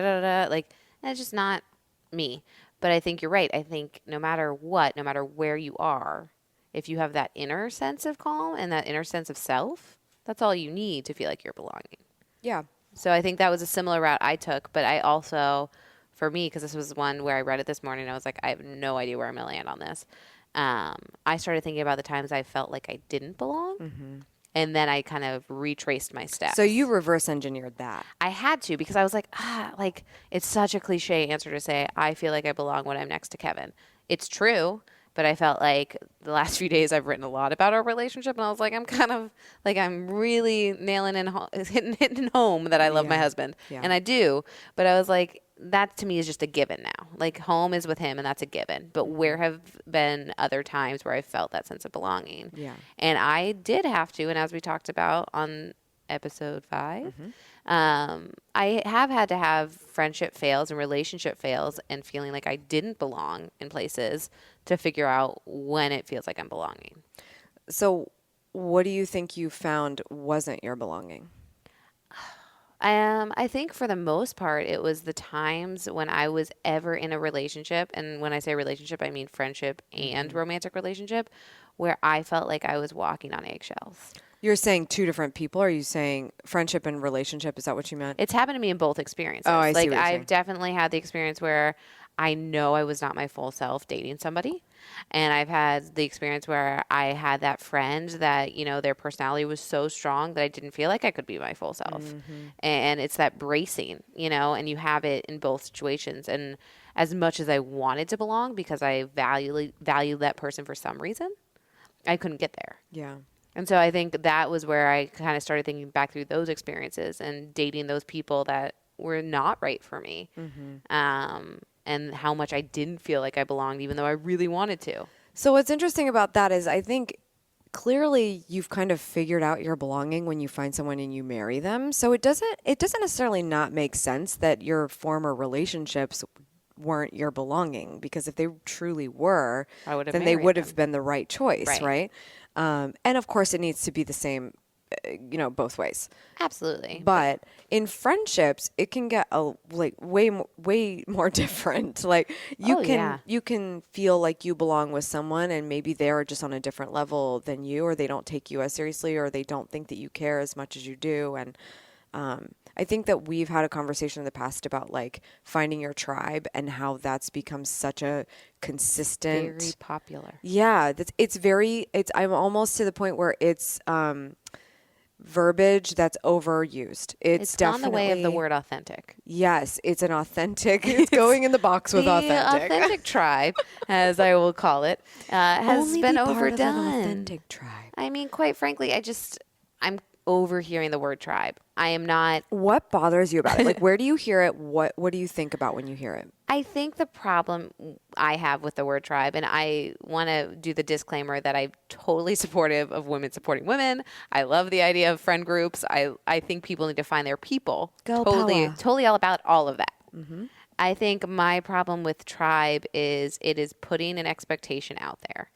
C: like, that's just not me. But I think you're right. I think no matter what, no matter where you are, if you have that inner sense of calm and that inner sense of self, that's all you need to feel like you're belonging.
D: Yeah.
C: So I think that was a similar route I took, but I also, for me, because this was one where I read it this morning, I was like, I have no idea where I'm going to land on this. I started thinking about the times I felt like I didn't belong, and then I kind of retraced my steps.
D: So you reverse engineered that.
C: I had to, because I was like, it's such a cliche answer to say, I feel like I belong when I'm next to Kevin. It's true. But I felt like the last few days I've written a lot about our relationship, and I was like, I'm really nailing in, hitting home that I love my husband. Yeah. And I do. But I was like, that to me is just a given now. Like, home is with him, and that's a given. But where have been other times where I felt that sense of belonging? Yeah. And I did have to, and as we talked about on episode 5, I have had to have friendship fails and relationship fails and feeling like I didn't belong in places to figure out when it feels like I'm belonging.
D: So what do you think you found wasn't your belonging?
C: I think for the most part, it was the times when I was ever in a relationship. And when I say relationship, I mean friendship and romantic relationship, where I felt like I was walking on eggshells.
D: You're saying two different people? Or are you saying friendship and relationship? Is that what you meant?
C: It's happened to me in both experiences.
D: Oh, I see what you're saying.
C: I've definitely had the experience where I know I was not my full self dating somebody. And I've had the experience where I had that friend that, their personality was so strong that I didn't feel like I could be my full self. And it's that bracing, and you have it in both situations. And as much as I wanted to belong because I value that person for some reason, I couldn't get there.
D: Yeah.
C: And so I think that was where I kind of started thinking back through those experiences and dating those people that were not right for me. And how much I didn't feel like I belonged, even though I really wanted to.
D: So what's interesting about that is I think clearly you've kind of figured out your belonging when you find someone and you marry them. So it doesn't necessarily not make sense that your former relationships weren't your belonging, because if they truly were, then they would have been the right choice, right? And of course it needs to be the same, both ways.
C: Absolutely.
D: But in friendships, it can get way more different. Like you can feel like you belong with someone and maybe they're just on a different level than you, or they don't take you as seriously, or they don't think that you care as much as you do. And I think that we've had a conversation in the past about like finding your tribe and how that's become such a consistent,
C: very popular.
D: Yeah, I'm almost to the point where it's verbiage that's overused. It's definitely
C: on the way of the word authentic.
D: Yes, it's an authentic. It's going in the box with authentic.
C: The authentic tribe, as I will call it, has
D: Only
C: been
D: be part
C: overdone.
D: of an authentic tribe.
C: I mean, quite frankly, I'm overhearing the word tribe. I am not.
D: What bothers you about it? Like, where do you hear it? What do you think about when you hear it?
C: I think the problem I have with the word tribe, and I want to do the disclaimer that I'm totally supportive of women supporting women. I love the idea of friend groups. I think people need to find their people. Totally all about all of that. Mm-hmm. I think my problem with tribe is it is putting an expectation out there.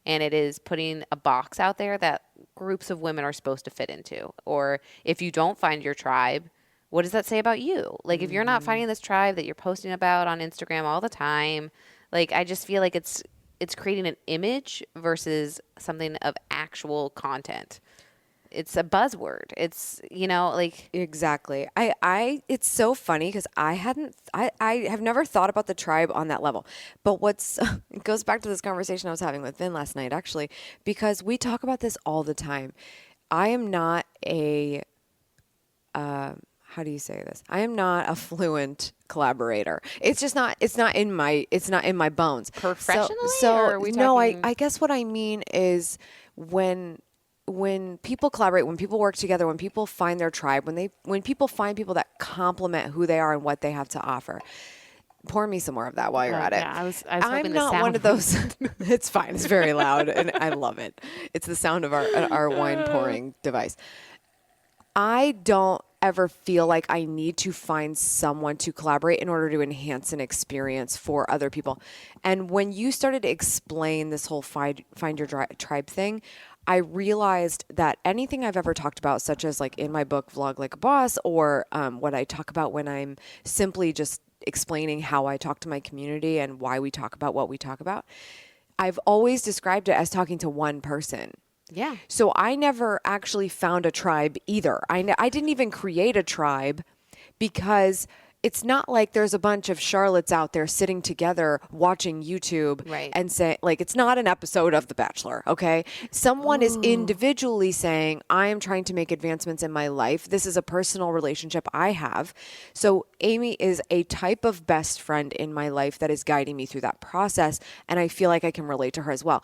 C: And it is putting a box out there that groups of women are supposed to fit into. Or if you don't find your tribe, what does that say about you? Like, if you're not finding this tribe that you're posting about on Instagram all the time, like, I just feel like it's creating an image versus something of actual content. It's a buzzword. It's, like.
D: Exactly. It's so funny because I have never thought about the tribe on that level. But it goes back to this conversation I was having with Vin last night, actually, because we talk about this all the time. I am not how do you say this? I am not a fluent collaborator. It's just not, it's not in my bones.
C: Professionally?
D: So
C: or are we
D: no,
C: talking...
D: I guess what I mean is when people collaborate, when people work together, when people find their tribe, when people find people that complement who they are and what they have to offer. Pour me some more of that while you're at it.
C: Yeah, I was hoping
D: I'm not one of those. It's fine. It's very loud, and I love it. It's the sound of our wine pouring device. I don't ever feel like I need to find someone to collaborate in order to enhance an experience for other people. And when you started to explain this whole find your tribe thing, I realized that anything I've ever talked about, such as like in my book, Vlog Like a Boss, or what I talk about when I'm simply just explaining how I talk to my community and why we talk about what we talk about, I've always described it as talking to one person.
C: Yeah.
D: So I never actually found a tribe either. I didn't even create a tribe because it's not like there's a bunch of Charlottes out there sitting together watching YouTube and say, like, it's not an episode of The Bachelor, okay? Someone is individually saying, I am trying to make advancements in my life. This is a personal relationship I have. So Amy is a type of best friend in my life that is guiding me through that process, and I feel like I can relate to her as well.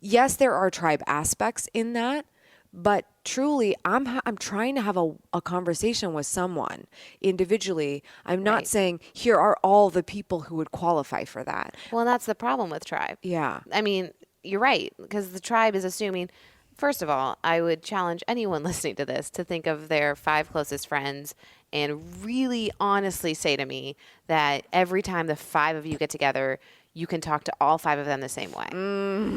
D: Yes, there are tribe aspects in that, but truly, I'm trying to have a conversation with someone individually. I'm not saying here are all the people who would qualify for that.
C: Well, that's the problem with tribe.
D: Yeah.
C: I mean, you're right, because the tribe is assuming, first of all, I would challenge anyone listening to this to think of their 5 closest friends and really honestly say to me that every time the 5 of you get together, you can talk to all 5 of them the same way.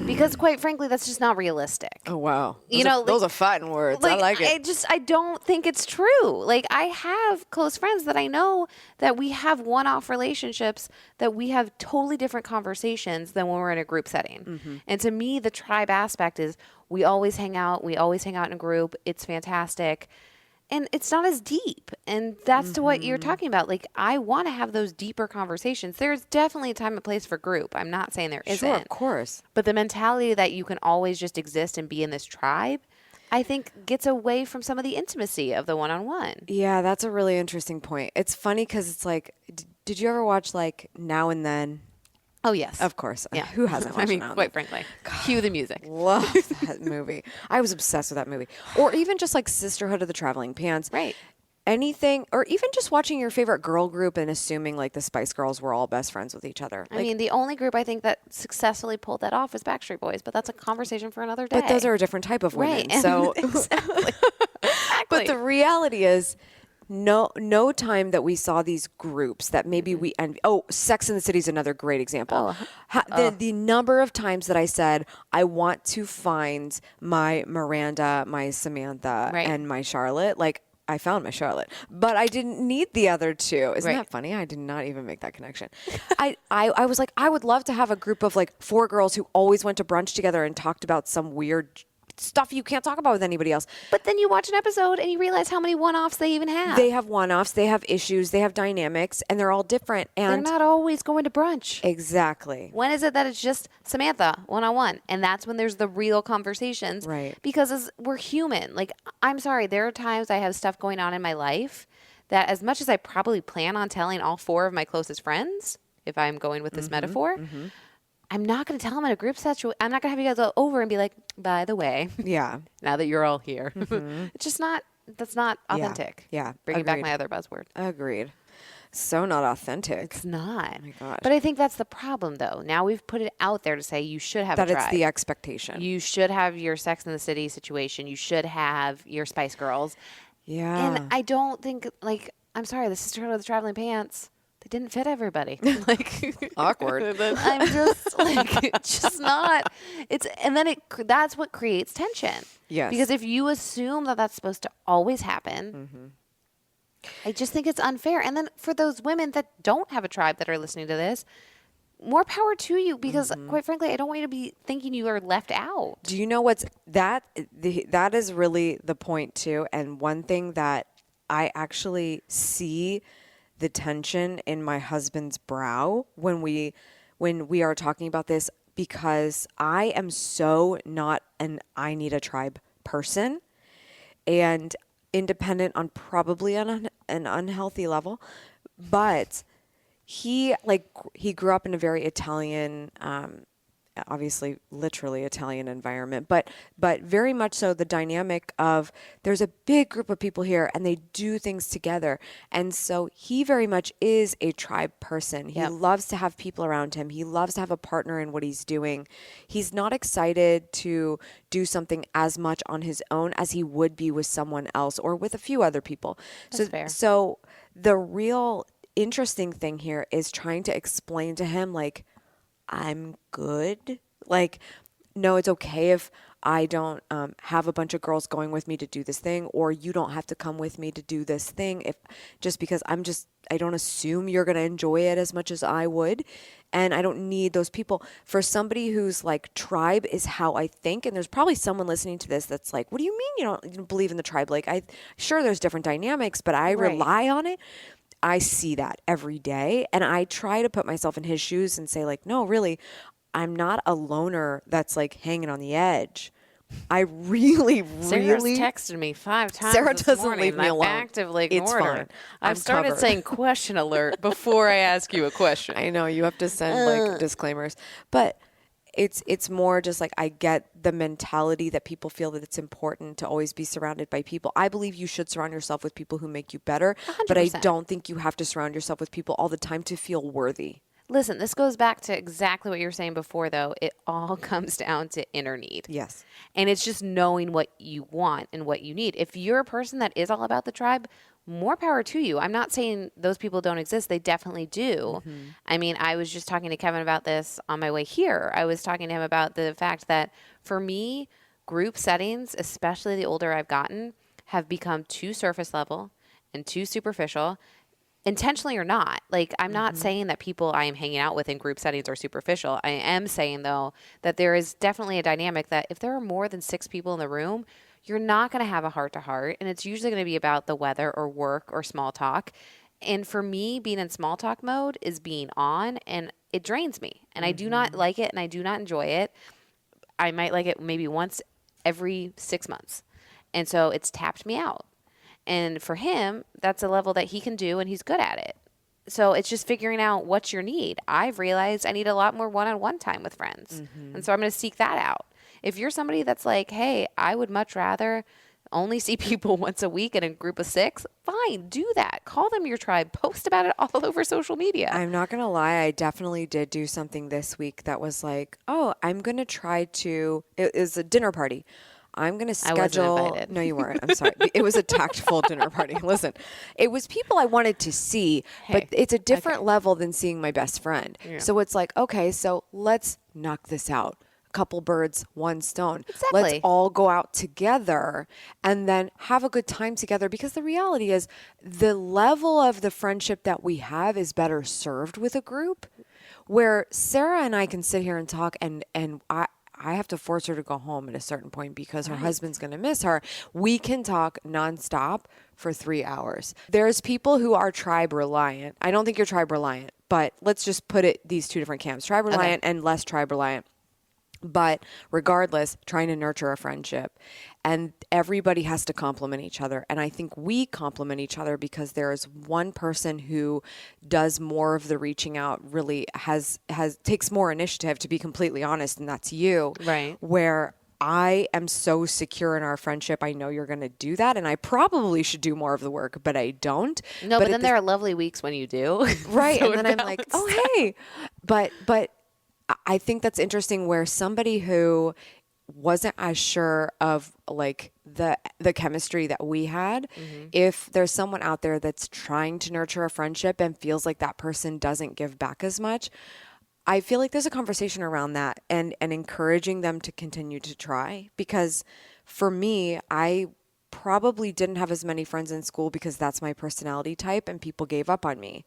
C: Because quite frankly, that's just not realistic.
D: Oh, wow. Those are fighting words. I like it.
C: I don't think it's true. Like, I have close friends that I know that we have one-off relationships, that we have totally different conversations than when we're in a group setting. Mm-hmm. And to me, the tribe aspect is we always hang out. We always hang out in a group. It's fantastic. And it's not as deep. And that's to what you're talking about. Like, I want to have those deeper conversations. There's definitely a time and place for group. I'm not saying there isn't.
D: Sure, of course.
C: But the mentality that you can always just exist and be in this tribe, I think gets away from some of the intimacy of the one-on-one.
D: Yeah, that's a really interesting point. It's funny because it's like, did you ever watch like Now and Then?
C: Oh, yes.
D: Of course.
C: Yeah.
D: Who hasn't watched
C: I mean,
D: Mountain?
C: quite frankly. Cue the music.
D: Love that movie. I was obsessed with that movie. Or even just like Sisterhood of the Traveling Pants.
C: Right.
D: Anything, or even just watching your favorite girl group and assuming like the Spice Girls were all best friends with each other.
C: I mean, the only group I think that successfully pulled that off was Backstreet Boys, but that's a conversation for another day.
D: But those are a different type of women.
C: Right.
D: So,
C: Exactly.
D: but the reality is, no time that we saw these groups that maybe we envy. Oh, Sex and the City is another great example. The number of times that I said, I want to find my Miranda, my Samantha,
C: Right.
D: and my Charlotte. Like, I found my Charlotte, but I didn't need the other two. Isn't
C: Right.
D: that funny? I did not even make that connection. I was like, I would love to have a group of like 4 girls who always went to brunch together and talked about some weird stuff you can't talk about with anybody else.
C: But then you watch an episode and you realize how many one-offs they even have.
D: They have one-offs, they have issues, they have dynamics, and they're all different.
C: They're
D: And
C: not always going to brunch.
D: exactly.
C: When is it that it's just Samantha one-on-one? And that's when there's the real conversations.
D: Right.
C: Because we're human. Like, I'm sorry, there are times I have stuff going on in my life that as much as I probably plan on telling all 4 of my closest friends, if I'm going with this metaphor, I'm not going to tell them in a group situation. I'm not going to have you guys go over and be like, by the way,
D: Yeah.
C: now that you're all here. It's just not, that's not authentic.
D: Yeah.
C: Bringing back
D: Agreed.
C: my other buzzword.
D: Agreed. So not authentic.
C: It's not.
D: Oh my gosh.
C: But I think that's the problem, though. Now we've put it out there to say you should have
D: That
C: a
D: it's
C: tribe.
D: the expectation.
C: You should have your Sex in the City situation. You should have your Spice Girls.
D: Yeah.
C: And I don't think, like, I'm sorry, the Sisterhood of the Traveling Pants, they didn't fit everybody. Like,
D: Awkward.
C: I'm just like, it's just not. It's and then that's what creates tension.
D: Yes.
C: Because if you assume that that's supposed to always happen, I just think it's unfair. And then for those women that don't have a tribe that are listening to this, more power to you. Because quite frankly, I don't want you to be thinking you are left out.
D: Do you know what's that is really the point too, and one thing that I actually see the tension in my husband's brow when we are talking about this, because I am so not an I need a tribe person and independent on probably an unhealthy level, but he grew up in a very Italian, obviously literally Italian environment, but very much so the dynamic of there's a big group of people here and they do things together. And so he very much is a tribe person. He loves to have people around him. He loves to have a partner in what he's doing. He's not excited to do something as much on his own as he would be with someone else or with a few other people.
C: That's fair.
D: So the real interesting thing here is trying to explain to him, like, I'm good. Like, no, it's okay if I don't have a bunch of girls going with me to do this thing, or you don't have to come with me to do this thing. If just because I don't assume you're going to enjoy it as much as I would. And I don't need those people. For somebody who's like, tribe is how I think. And there's probably someone listening to this that's like, what do you mean you don't believe in the tribe? Like, sure, there's different dynamics, but I rely on it. I see that every day, and I try to put myself in his shoes and say, like, no, really, I'm not a loner that's like hanging on the edge. I really,
C: Sarah's
D: really
C: texted me 5 times.
D: Sarah
C: this
D: doesn't
C: morning,
D: leave me
C: and
D: alone.
C: I've actively
D: It's
C: ignored her.
D: fine.
C: I've
D: I'm
C: started
D: covered.
C: saying question alert before I ask you a question.
D: I know you have to send like disclaimers, but it's more just like, I get the mentality that people feel that it's important to always be surrounded by people. I believe you should surround yourself with people who make you better, but I
C: 100%.
D: don't think you have to surround yourself with people all the time to feel worthy.
C: Listen, this goes back to exactly what you were saying before, though. It all comes down to inner need.
D: Yes.
C: And it's just knowing what you want and what you need. If you're a person that is all about the tribe, more power to you. I'm not saying those people don't exist. They definitely do. I mean, I was just talking to Kevin about this on my way here. I was talking to him about the fact that for me, group settings, especially the older I've gotten, have become too surface level and too superficial. Intentionally or not. Like, I'm not saying that people I am hanging out with in group settings are superficial. I am saying, though, that there is definitely a dynamic that if there are more than 6 people in the room, you're not going to have a heart-to-heart, and it's usually going to be about the weather or work or small talk. And for me, being in small talk mode is being on, and it drains me. And I do not like it, and I do not enjoy it. I might like it maybe once every 6 months. And so it's tapped me out. And for him, that's a level that he can do, and he's good at it. So it's just figuring out what's your need. I've realized I need a lot more one-on-one time with friends. And so I'm going to seek that out. If you're somebody that's like, hey, I would much rather only see people once a week in a group of 6, fine, do that. Call them your tribe. Post about it all over social media.
D: I'm not going to lie. I definitely did do something this week that was like, oh, I'm going to try to, it was a dinner party. I'm going to schedule.
C: I wasn't invited.
D: No, you weren't. I'm sorry. It was a tactful dinner party. Listen, it was people I wanted to see, but it's a different level than seeing my best friend.
C: Yeah.
D: So it's like, okay, so let's knock this out. Couple birds, one stone.
C: Exactly.
D: Let's all go out together and then have a good time together, because the reality is the level of the friendship that we have is better served with a group, where Sarah and I can sit here and talk and I have to force her to go home at a certain point because her husband's going to miss her. We can talk nonstop for 3 hours. There's people who are tribe reliant. I don't think you're tribe reliant, but let's just put it these two different camps, tribe reliant and less tribe reliant. But regardless, trying to nurture a friendship, and everybody has to complement each other. And I think we complement each other because there is one person who does more of the reaching out, really takes more initiative, to be completely honest. And that's you.
C: Right.
D: Where I am so secure in our friendship. I know you're going to do that. And I probably should do more of the work, but I don't.
C: No, but then there are lovely weeks when you do.
D: Right.
C: So
D: and then I'm like, oh, hey, but I think that's interesting, where somebody who wasn't as sure of like the chemistry that we had, if there's someone out there that's trying to nurture a friendship and feels like that person doesn't give back as much, I feel like there's a conversation around that and encouraging them to continue to try. Because for me, I probably didn't have as many friends in school because that's my personality type, and people gave up on me.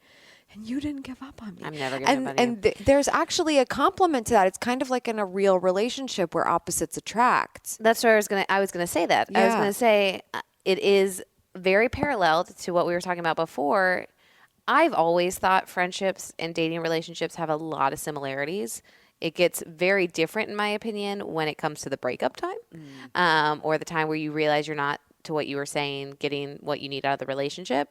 D: And you didn't give up on me.
C: I'm never giving up on you.
D: And there's actually a compliment to that. It's kind of like in a real relationship where opposites attract.
C: That's where I was gonna say that. I was
D: Yeah.
C: gonna say it is very paralleled to what we were talking about before. I've always thought friendships and dating relationships have a lot of similarities. It gets very different, in my opinion, when it comes to the breakup time, or the time where you realize you're not, to what you were saying, getting what you need out of the relationship.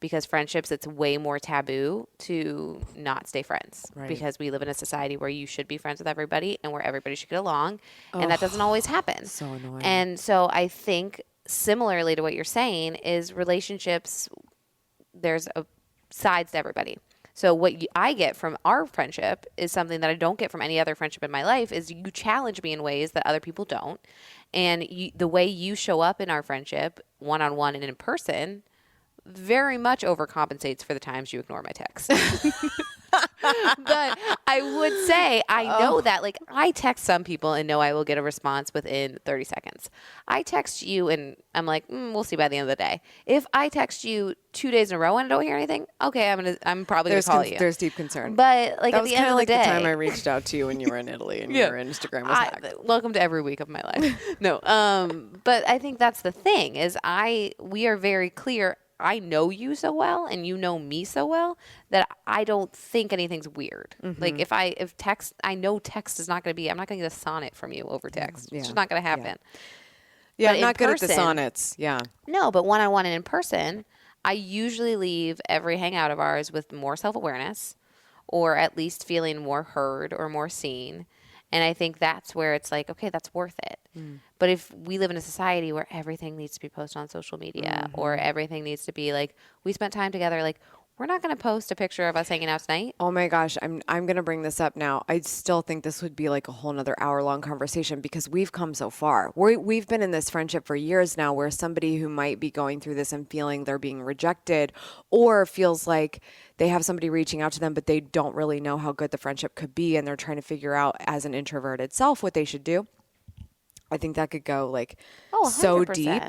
C: Because friendships, it's way more taboo to not stay friends, because we live in a society where you should be friends with everybody and where everybody should get along, and that doesn't always happen.
D: So annoying.
C: And so I think similarly to what you're saying is relationships, there's sides to everybody. So what I get from our friendship is something that I don't get from any other friendship in my life, is you challenge me in ways that other people don't. And the way you show up in our friendship, one-on-one and in person, very much overcompensates for the times you ignore my texts. But I would say, I know that, like, I text some people and know I will get a response within 30 seconds. I text you and I'm like, we'll see by the end of the day. If I text you 2 days in a row and I don't hear anything, okay, I'm probably going to call you.
D: There's deep concern.
C: But like,
D: that
C: at
D: was
C: the end
D: kind
C: of
D: of like
C: the day,
D: the time I reached out to you when you were in Italy and your Instagram was hacked.
C: welcome to every week of my life. No, but I think that's the thing, is we are very clear. I know you so well and you know me so well that I don't think anything's weird. Like if text, I know text is not going to be, I'm not going to get a sonnet from you over text. It's just not going to happen.
D: Yeah,
C: But
D: I'm not good at the
C: person-
D: sonnets. Yeah.
C: No, but one-on-one and in person, I usually leave every hangout of ours with more self-awareness, or at least feeling more heard or more seen. And I think that's where it's like, okay, that's worth it. But if we live in a society where everything needs to be posted on social media, or everything needs to be like, we spent time together, like, we're not going to post a picture of us hanging out tonight.
D: Oh my gosh, I'm going to bring this up now. I still think this would be like a whole nother hour-long conversation, because we've come so far. We've been in this friendship for years now, where somebody who might be going through this and feeling they're being rejected, or feels like they have somebody reaching out to them, but they don't really know how good the friendship could be, and they're trying to figure out as an introverted self what they should do. I think that could go like so deep.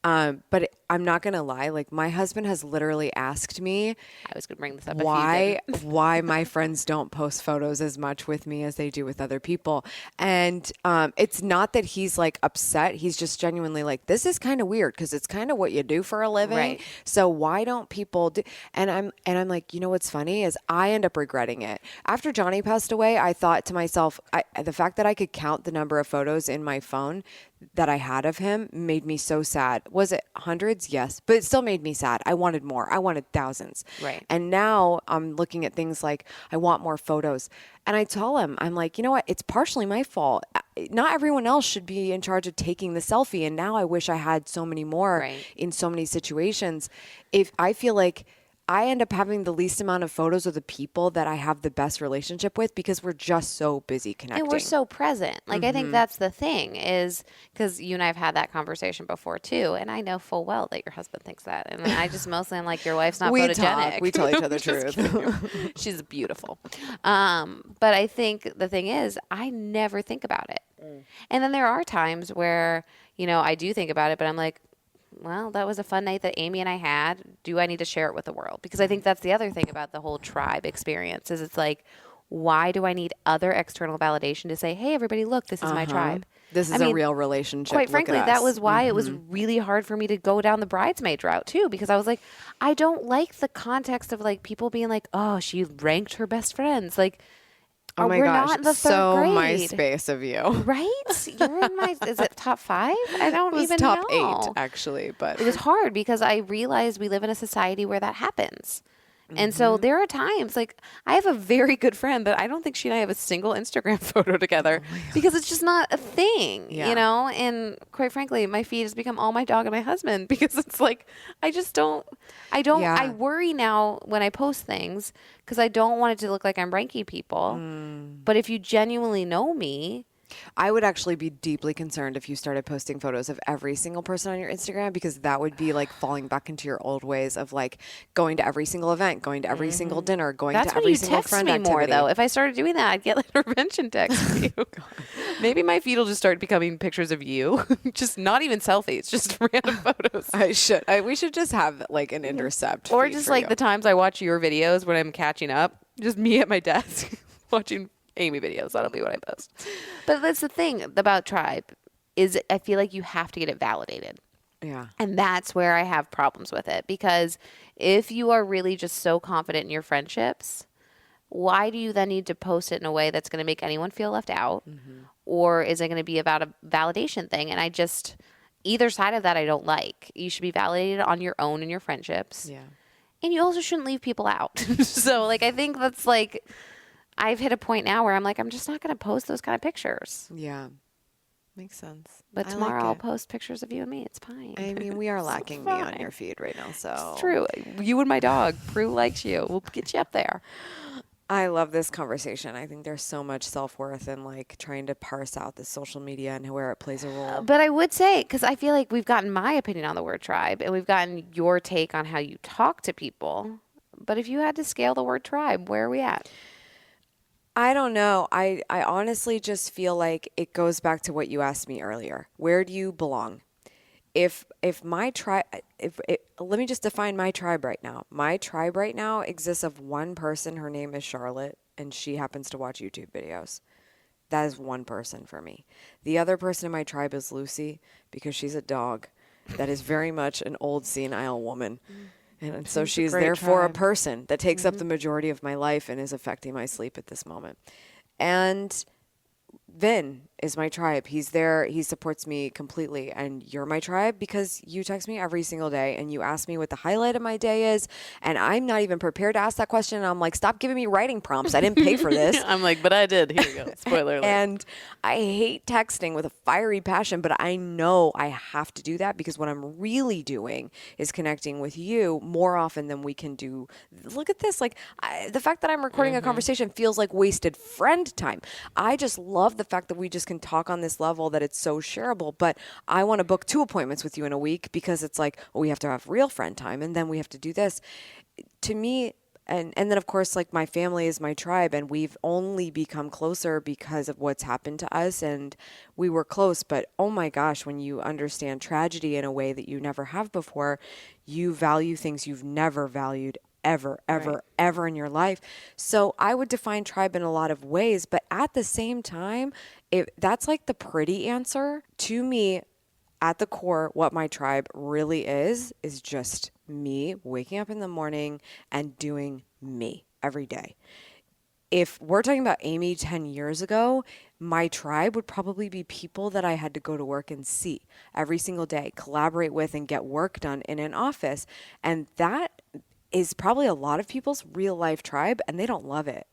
D: But I'm not going to lie. Like, my husband has literally asked me,
C: I was going to bring this up.
D: why my friends don't post photos as much with me as they do with other people. And it's not that he's like upset. He's just genuinely like, this is kind of weird, because it's kind of what you do for a living.
C: Right.
D: So why don't people do? And I'm like, you know what's funny is I end up regretting it. After Johnny passed away, I thought to myself, the fact that I could count the number of photos in my phone that I had of him made me so sad. Was it hundreds? hundreds, yes, but it still made me sad. I wanted more. I wanted thousands.
C: Right.
D: And now I'm looking at things like I want more photos. And I tell him, I'm like, you know what? It's partially my fault. Not everyone else should be in charge of taking the selfie. And now I wish I had so many more
C: Right.
D: in so many situations. If I feel like I end up having the least amount of photos of the people that I have the best relationship with because we're just so busy connecting.
C: And we're so present. Like, I think that's the thing is because you and I have had that conversation before too. And I know full well that your husband thinks that. And I just mostly am like, your wife's not
D: we
C: photogenic.
D: talk. We tell each other
C: Just
D: truth.
C: She's beautiful. But I think the thing is, I never think about it. And then there are times where, you know, I do think about it, but I'm like, well, that was a fun night that Amy and I had. Do I need to share it with the world? Because I think that's the other thing about the whole tribe experience is it's like, why do I need other external validation to say, hey, everybody, look, this is my tribe?
D: This is a real relationship.
C: Quite
D: Look
C: frankly,
D: at
C: that
D: us.
C: was why it was really hard for me to go down the bridesmaid route too, because I was like, I don't like the context of like people being like, oh, she ranked her best friends. Like,
D: Oh my
C: we're
D: gosh,
C: not in the
D: so
C: third grade.
D: MySpace of you.
C: Right? You're in my, is it top 5? I don't
D: It was
C: even
D: top
C: know.
D: 8 actually, but
C: It was hard because I realized we live in a society where that happens. And so there are times like I have a very good friend, but I don't think she and I have a single Instagram photo together because it's just not a thing, you know? And quite frankly, my feed has become all my dog and my husband because it's like, I worry now when I post things because I don't want it to look like I'm ranking people. But if you genuinely know me,
D: I would actually be deeply concerned if you started posting photos of every single person on your Instagram because that would be like falling back into your old ways of like going to every single event, going to every single dinner, going
C: that's
D: to
C: when
D: every
C: you
D: single
C: text
D: friend
C: me
D: activity.
C: more though. If I started doing that, I'd get like a prevention text from you. Maybe my feed will just start becoming pictures of you, just not even selfies, just random photos.
D: We should just have like an intercept.
C: Or
D: feed
C: just
D: for
C: like
D: you.
C: the times I watch your videos when I'm catching up, just me at my desk watching Amy videos. That'll be what I post. But that's the thing about tribe is I feel like you have to get it validated.
D: Yeah.
C: And that's where I have problems with it because if you are really just so confident in your friendships, why do you then need to post it in a way that's going to make anyone feel left out? Or is it going to be about a validation thing? And I just, either side of that I don't like. You should be validated on your own in your friendships.
D: Yeah.
C: And you also shouldn't leave people out. So like, I think that's like, I've hit a point now where I'm like, I'm just not going to post those kind of pictures.
D: Yeah. Makes sense.
C: But tomorrow I'll post pictures of you and me. It's fine.
D: I mean, we are lacking me on your feed right now, so.
C: It's true. You and my dog. Prue likes you. We'll get you up there.
D: I love this conversation. I think there's so much self-worth in like trying to parse out the social media and where it plays a role.
C: But I would say, because I feel like we've gotten my opinion on the word tribe and we've gotten your take on how you talk to people. But if you had to scale the word tribe, where are we at?
D: I don't know. I honestly just feel like it goes back to what you asked me earlier. Where do you belong? If my tribe, let me just define my tribe right now. My tribe right now exists of one person. Her name is Charlotte, and she happens to watch YouTube videos. That is one person for me. The other person in my tribe is Lucy because she's a dog that is very much an old senile woman. And so she's therefore a person that takes up the majority of my life and is affecting my sleep at this moment. And Vin is my tribe. He's there. He supports me completely. And you're my tribe because you text me every single day and you ask me what the highlight of my day is. And I'm not even prepared to ask that question. And I'm like, stop giving me writing prompts. I didn't pay for this.
C: I'm like, but I did. Here you go. Spoiler alert.
D: And I hate texting with a fiery passion, but I know I have to do that because what I'm really doing is connecting with you more often than we can do. Look at this. Like the fact that I'm recording a conversation feels like wasted friend time. I just love the fact that we just can talk on this level that it's so shareable, but I want to book 2 appointments with you in a week because it's like, well, we have to have real friend time and then we have to do this. To me, and then of course, like my family is my tribe and we've only become closer because of what's happened to us and we were close, but oh my gosh, when you understand tragedy in a way that you never have before, you value things you've never valued ever in your life. So I would define tribe in a lot of ways, but at the same time, if that's like the pretty answer to me. At the core, what my tribe really is just me waking up in the morning and doing me every day. if we're talking about Amy 10 years ago, my tribe would probably be people that I had to go to work and see every single day, collaborate with, and get work done in an office. And that is probably a lot of people's real life tribe, and they don't love it.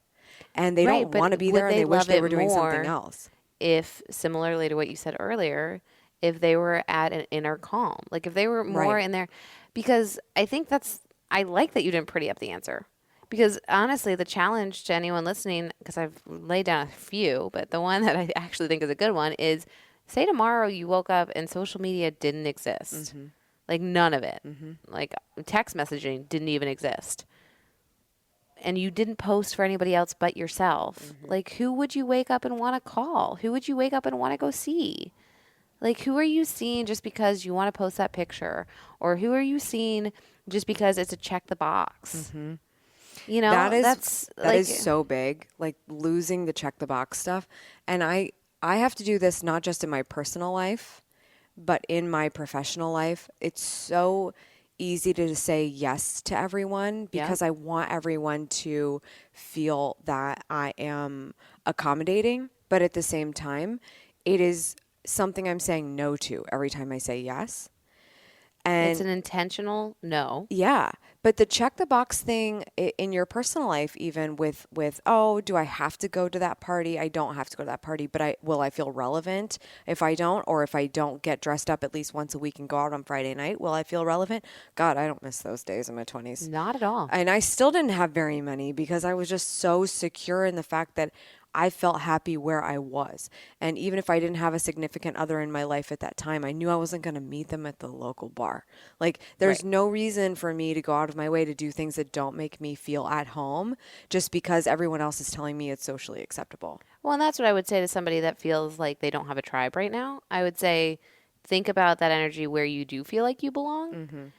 D: And they
C: Right,
D: don't
C: but
D: want to be
C: would
D: there, and
C: they
D: they wish
C: love
D: they
C: it
D: were doing something
C: more
D: else.
C: If, similarly to what you said earlier, if they were at an inner calm, like if they were more
D: Right.
C: in there, because I like that you didn't pretty up the answer. Because honestly, the challenge to anyone listening, because I've laid down a few, but the one that I actually think is a good one is, say tomorrow you woke up and social media didn't exist. Like none of it. Like text messaging didn't even exist. And you didn't post for anybody else but yourself. Like, who would you wake up and want to call? Who would you wake up and want to go see? Like, who are you seeing just because you want to post that picture? Or who are you seeing just because it's a check the box? You know,
D: that
C: like,
D: is so big, like losing the check the box stuff. And I have to do this not just in my personal life, but in my professional life. It's so easy to say yes to everyone because I want everyone to feel that I am accommodating. But at the same time, it is something I'm saying no to every time I say yes. And
C: it's an intentional no.
D: yeah. But the check the box thing in your personal life, even with, oh, do I have to go to that party? I don't have to go to that party, but will I feel relevant if I don't? Or if I don't get dressed up at least once a week and go out on Friday night, will I feel relevant? God, I don't miss those days in my 20s.
C: Not at all.
D: And I still didn't have very many because I was just so secure in the fact that I felt happy where I was. And even if I didn't have a significant other in my life at that time, I knew I wasn't going to meet them at the local bar. Like, there's no reason for me to go out of my way to do things that don't make me feel at home just because everyone else is telling me it's socially acceptable.
C: Well, and that's what I would say to somebody that feels like they don't have a tribe right now. I would say, think about that energy where you do feel like you belong.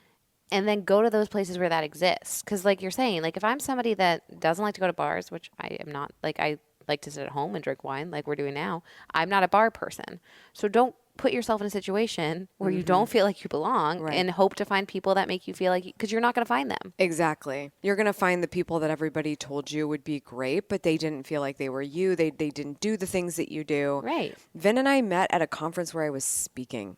C: And then go to those places where that exists. Because like you're saying, like if I'm somebody that doesn't like to go to bars, which I am not, like I like to sit at home and drink wine like we're doing now, I'm not a bar person. So don't put yourself in a situation where you don't feel like you belong and hope to find people that make you feel like, because you're not going to find them.
D: Exactly. You're going to find the people that everybody told you would be great, but they didn't feel like they were you. They didn't do the things that you do.
C: Right.
D: Vin and I met at a conference where I was speaking.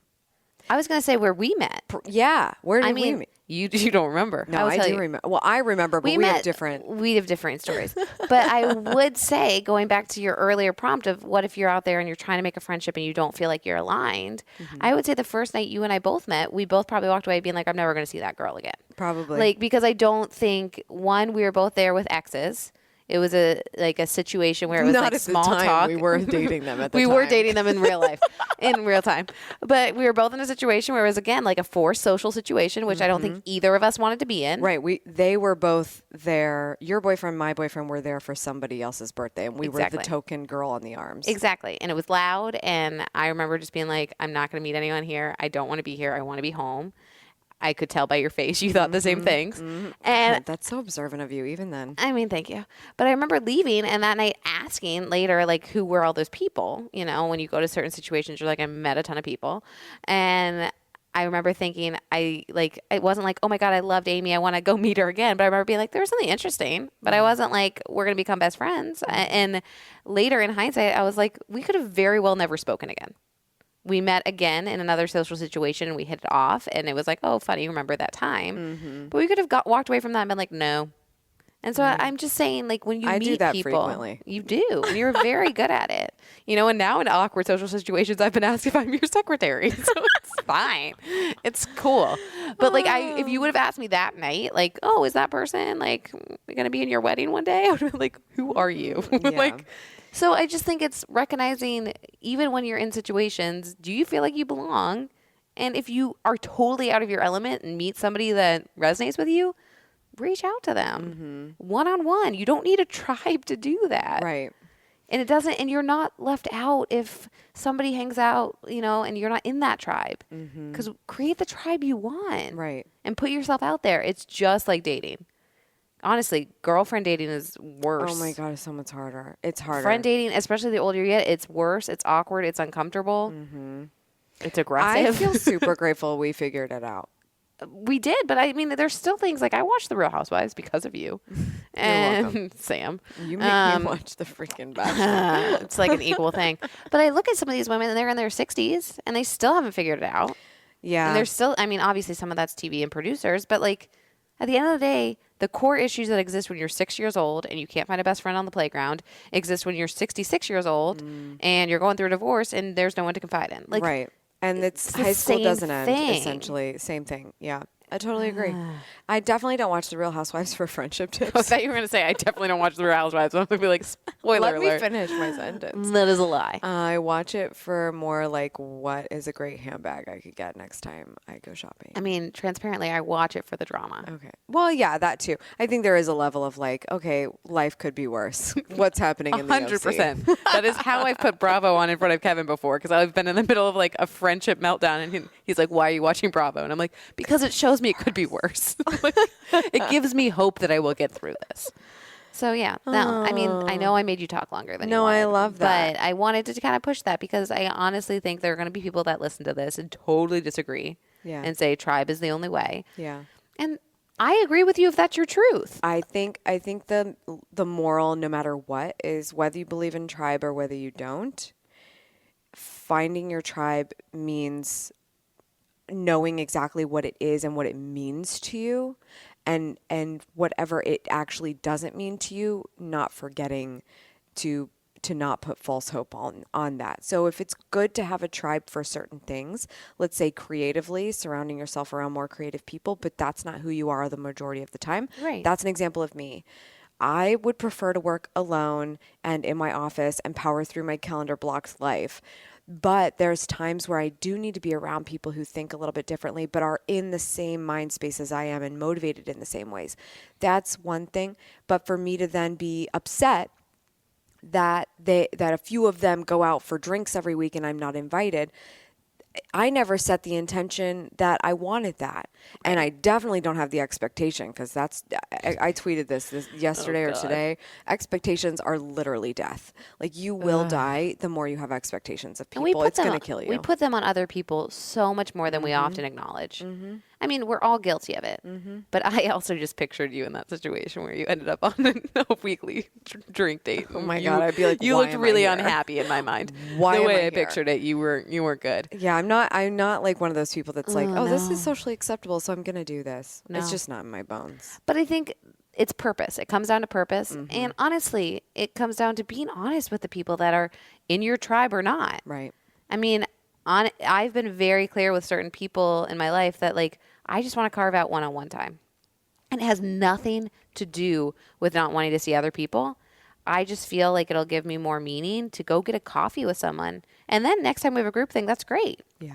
C: I was going to say where we met.
D: Yeah. Where did we meet?
C: You don't remember.
D: No, I do remember. Well, I remember, but we have different.
C: We have different stories. But I would say, going back to your earlier prompt of what if you're out there and you're trying to make a friendship and you don't feel like you're aligned, I would say the first night you and I both met, we both probably walked away being like, I'm never going to see that girl again.
D: Probably.
C: Like, because I don't think, one, we were both there with exes. It was a situation where it was
D: Not
C: like
D: at
C: small
D: the time.
C: talk.
D: We weren't dating them at the time.
C: We were dating them in real life, in real time. But we were both in a situation where it was, again, like a forced social situation, which I don't think either of us wanted to be in.
D: Right. They were both there. Your boyfriend, my boyfriend were there for somebody else's birthday, and we were the token girl on the arms.
C: Exactly. And it was loud, and I remember just being like, I'm not going to meet anyone here. I don't want to be here. I want to be home. I could tell by your face you thought the same things. And
D: that's so observant of you, even then.
C: I mean, thank you. But I remember leaving and that night asking later, like, who were all those people? You know, when you go to certain situations, you're like, I met a ton of people. And I remember thinking, it wasn't like, oh my God, I loved Amy, I want to go meet her again. But I remember being like, there was something interesting. But I wasn't like, we're going to become best friends. And later in hindsight, I was like, we could have very well never spoken again. We met again in another social situation and we hit it off. And it was like, oh, funny, remember that time. But we could have walked away from that and been like, no. And so I'm just saying, like, when you meet
D: do that
C: people,
D: frequently.
C: You do. And you're very good at it. You know, and now in awkward social situations, I've been asked if I'm your secretary. So it's fine. It's cool. But, like, if you would have asked me that night, like, oh, is that person, like, going to be in your wedding one day? I would have been like, who are you? Like, so I just think it's recognizing, even when you're in situations, do you feel like you belong? And if you are totally out of your element and meet somebody that resonates with you, reach out to them one-on-one. You don't need a tribe to do that.
D: Right.
C: And and you're not left out if somebody hangs out, you know, and you're not in that tribe. Because create the tribe you want.
D: Right.
C: And put yourself out there. It's just like dating. Honestly, girlfriend dating is worse.
D: Oh my God, it's so much harder. It's harder.
C: Friend dating, especially the older you get, it's worse. It's awkward. It's uncomfortable. It's aggressive.
D: I feel super grateful we figured it out.
C: We did, but I mean, there's still things like I watched The Real Housewives because of you and Sam.
D: You make me watch the freaking Bachelor.
C: It's like an equal thing. But I look at some of these women and they're in their 60s and they still haven't figured it out.
D: Yeah.
C: And they're still, I mean, obviously some of that's TV and producers, but like at the end of the day, the core issues that exist when you're 6 years old and you can't find a best friend on the playground exist when you're 66 years old and you're going through a divorce and there's no one to confide in. Like,
D: right. And it's high school doesn't end, essentially. Same thing. Yeah. I totally agree. I definitely don't watch The Real Housewives for friendship tips.
C: I thought you were going to say, I definitely don't watch The Real Housewives. I'm going to be like, spoiler
D: Let
C: alert.
D: me finish my sentence.
C: That is a lie.
D: I watch it for more like what is a great handbag I could get next time I go shopping.
C: I mean, transparently, I watch it for the drama.
D: Okay. Well, yeah, that too. I think there is a level of like, okay, life could be worse. What's happening in the
C: 100%. That is how I've put Bravo on in front of Kevin before, because I've been in the middle of like a friendship meltdown, and he's like, "Why are you watching Bravo?" And I'm like, "Because it shows me it could be worse. It gives me hope that I will get through this." So yeah, no, I mean, I know I made you talk longer than you wanted,
D: I love that.
C: but I wanted to kind of push that because I honestly think there are going to be people that listen to this and totally disagree, and say tribe is the only way.
D: Yeah.
C: And I agree with you if that's your truth.
D: I think the moral, no matter what, is whether you believe in tribe or whether you don't. Finding your tribe means knowing exactly what it is and what it means to you, and whatever it actually doesn't mean to you, not forgetting to not put false hope on that. So if it's good to have a tribe for certain things, let's say creatively, surrounding yourself around more creative people, but that's not who you are the majority of the time.
C: Right.
D: That's an example of me. I would prefer to work alone and in my office and power through my calendar blocked life. But there's times where I do need to be around people who think a little bit differently, but are in the same mind space as I am and motivated in the same ways. That's one thing. But for me to then be upset that a few of them go out for drinks every week and I'm not invited, I never set the intention that I wanted that. And I definitely don't have the expectation, because I tweeted this yesterday or today. Expectations are literally death. Like, you will die the more you have expectations of people. It's going to kill you.
C: We put them on other people so much more than we often acknowledge. I mean, we're all guilty of it. But I also just pictured you in that situation where you ended up on a weekly drink date.
D: Oh my God, I'd be like,
C: you
D: why
C: looked
D: am I
C: really
D: here?
C: unhappy in my mind.
D: Why
C: the
D: am
C: way
D: I
C: I
D: here?
C: pictured it, you weren't good.
D: Yeah, I'm not like one of those people that's like, oh, this is socially acceptable, so I'm going to do this.
C: No.
D: It's just not in my bones.
C: But I think it's purpose. It comes down to purpose. And honestly, it comes down to being honest with the people that are in your tribe or not.
D: Right.
C: I mean, I've been very clear with certain people in my life that, like, I just want to carve out one-on-one time. And it has nothing to do with not wanting to see other people. I just feel like it'll give me more meaning to go get a coffee with someone. And then next time we have a group thing, that's great.
D: Yeah.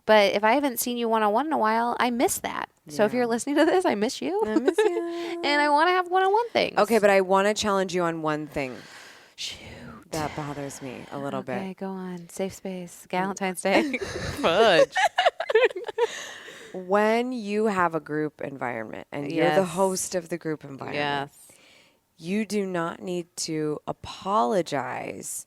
C: But if I haven't seen you one-on-one in a while, I miss that. So if you're listening to this, I miss you.
D: I miss you.
C: And I want to have one-on-one things.
D: Okay, but I want to challenge you on one thing.
C: Shoot.
D: That bothers me a little bit.
C: Okay, go on. Safe space. Galentine's Day. Fudge.
D: When you have a group environment and you're the
C: Yes.
D: host of the group environment,
C: Yes.
D: you do not need to apologize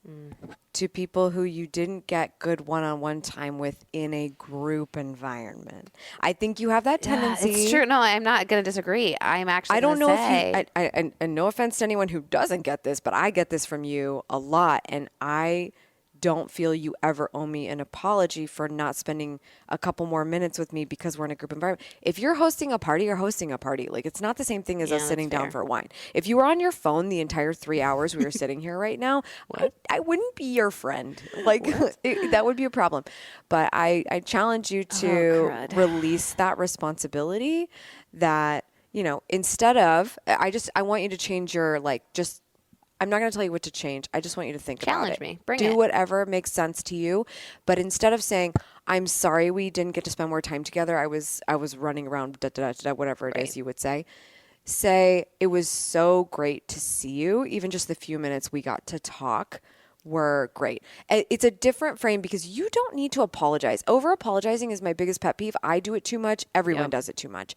D: to people who you didn't get good one-on-one time with in a group environment. I think you have that tendency.
C: It's true. No, I'm not going to disagree. I'm actually
D: I don't know
C: say,
D: if you, and no offense to anyone who doesn't get this, but I get this from you a lot, and I don't feel you ever owe me an apology for not spending a couple more minutes with me because we're in a group environment. If you're hosting a party, you're hosting a party. Like, it's not the same thing as us sitting down for wine. If you were on your phone the entire 3 hours we were sitting here right now, I wouldn't be your friend. Like, that would be a problem. But I challenge you to release that responsibility, that, you know, instead of, I want you to change your, like, just, I'm not going to tell you what to change. I just want you to think about it.
C: Challenge me. Bring
D: Do
C: it.
D: whatever makes sense to you. But instead of saying, I'm sorry we didn't get to spend more time together, I was running around, whatever it is you would say. Say, it was so great to see you. Even just the few minutes we got to talk were great. It's a different frame because you don't need to apologize. Over apologizing is my biggest pet peeve. I do it too much. Everyone does it too much.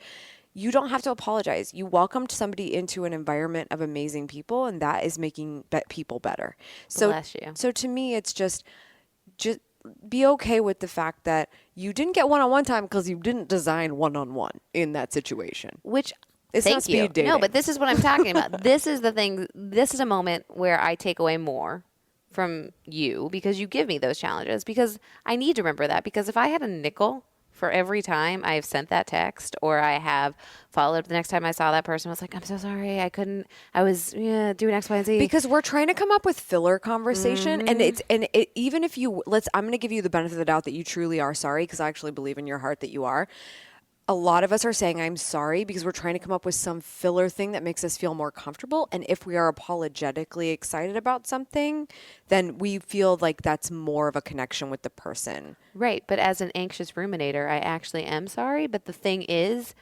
D: You don't have to apologize. You welcomed somebody into an environment of amazing people, and that is making people better. So,
C: Bless you.
D: So to me, it's just be okay with the fact that you didn't get one-on-one time because you didn't design one-on-one in that situation.
C: Which,
D: it's
C: thank
D: not
C: you.
D: speed dating.
C: No, but this is what I'm talking about. This is the thing. This is a moment where I take away more from you because you give me those challenges, because I need to remember that, because if I had a nickel for every time I have sent that text, or I have followed up the next time I saw that person, I was like, I'm so sorry, I was doing X, Y, and Z.
D: Because we're trying to come up with filler conversation, and even if you I'm going to give you the benefit of the doubt that you truly are sorry, because I actually believe in your heart that you are. A lot of us are saying I'm sorry because we're trying to come up with some filler thing that makes us feel more comfortable. And if we are apologetically excited about something, then we feel like that's more of a connection with the person.
C: Right. But as an anxious ruminator, I actually am sorry. But the thing is,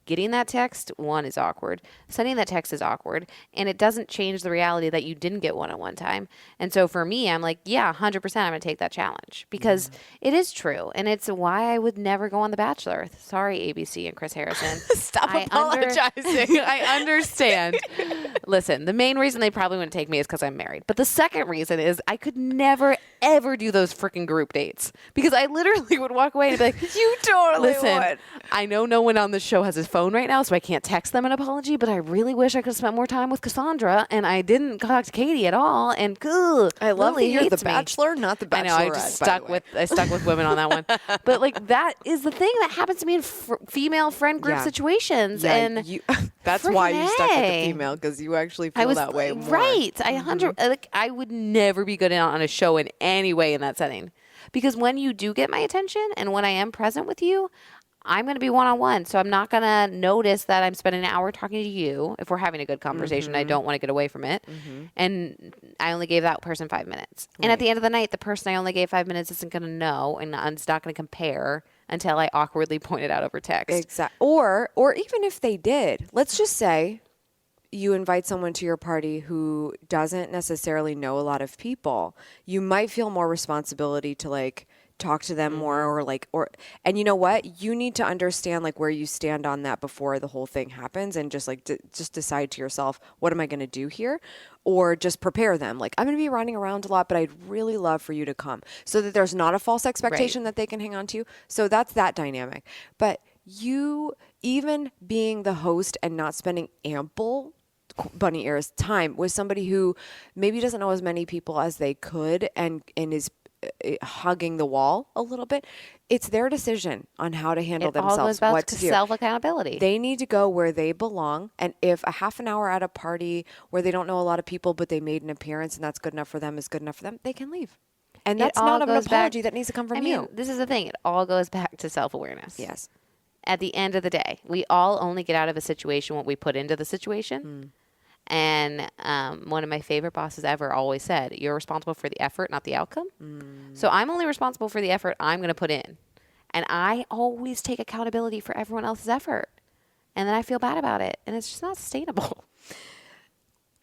C: getting that text, one, is awkward. Sending that text is awkward. And it doesn't change the reality that you didn't get one-on-one time. And so for me, I'm like, yeah, 100% I'm going to take that challenge, because it is true. And it's why I would never go on The Bachelor. Sorry, ABC and Chris Harrison.
D: Stop apologizing.
C: I understand. Listen, the main reason they probably wouldn't take me is because I'm married. But the second reason is I could never, ever do those freaking group dates, because I literally would walk away and be like,
D: You totally
C: listen,
D: would.
C: I know no one on the show has his phone right now, so I can't text them an apology, but I really wish I could have spent more time with Cassandra, and I didn't talk to Katie at all. And
D: I love
C: Lily
D: that you're the
C: hates me.
D: Bachelor, not the Bachelorette.
C: I know. I just stuck with women on that one. But like, that is the thing that happens to me in female friend group situations.
D: Yeah,
C: and
D: that's why you stuck with the
C: A.
D: female, because you actually feel that way more.
C: Right. I would never be good on a show in any way in that setting, because when you do get my attention and when I am present with you, I'm going to be one-on-one. So I'm not going to notice that I'm spending an hour talking to you. If we're having a good conversation, I don't want to get away from it. And I only gave that person 5 minutes. And at the end of the night, the person I only gave 5 minutes isn't going to know, and it's not going to compare until I awkwardly point it out over text.
D: Exactly. Or even if they did, let's just say you invite someone to your party who doesn't necessarily know a lot of people. You might feel more responsibility to like talk to them more, and you know what, you need to understand like where you stand on that before the whole thing happens, and just like just decide to yourself, what am I going to do here? Or just prepare them, like, I'm going to be running around a lot, but I'd really love for you to come, so that there's not a false expectation that they can hang on to. So that's that dynamic. But you, even being the host and not spending ample bunny ears time with somebody who maybe doesn't know as many people as they could, and is hugging the wall a little bit, it's their decision on how to handle themselves.
C: All goes back
D: what
C: to
D: to do.
C: self-accountability.
D: They need to go where they belong. And if a half an hour at a party where they don't know a lot of people, but they made an appearance and that's good enough for them, is good enough for them, they can leave. And that's not an apology that needs to come from you.
C: This is the thing. It all goes back to self-awareness.
D: Yes.
C: At the end of the day, we all only get out of a situation what we put into the situation. And one of my favorite bosses ever always said, you're responsible for the effort, not the outcome. So I'm only responsible for the effort I'm going to put in. And I always take accountability for everyone else's effort. And then I feel bad about it. And it's just not sustainable.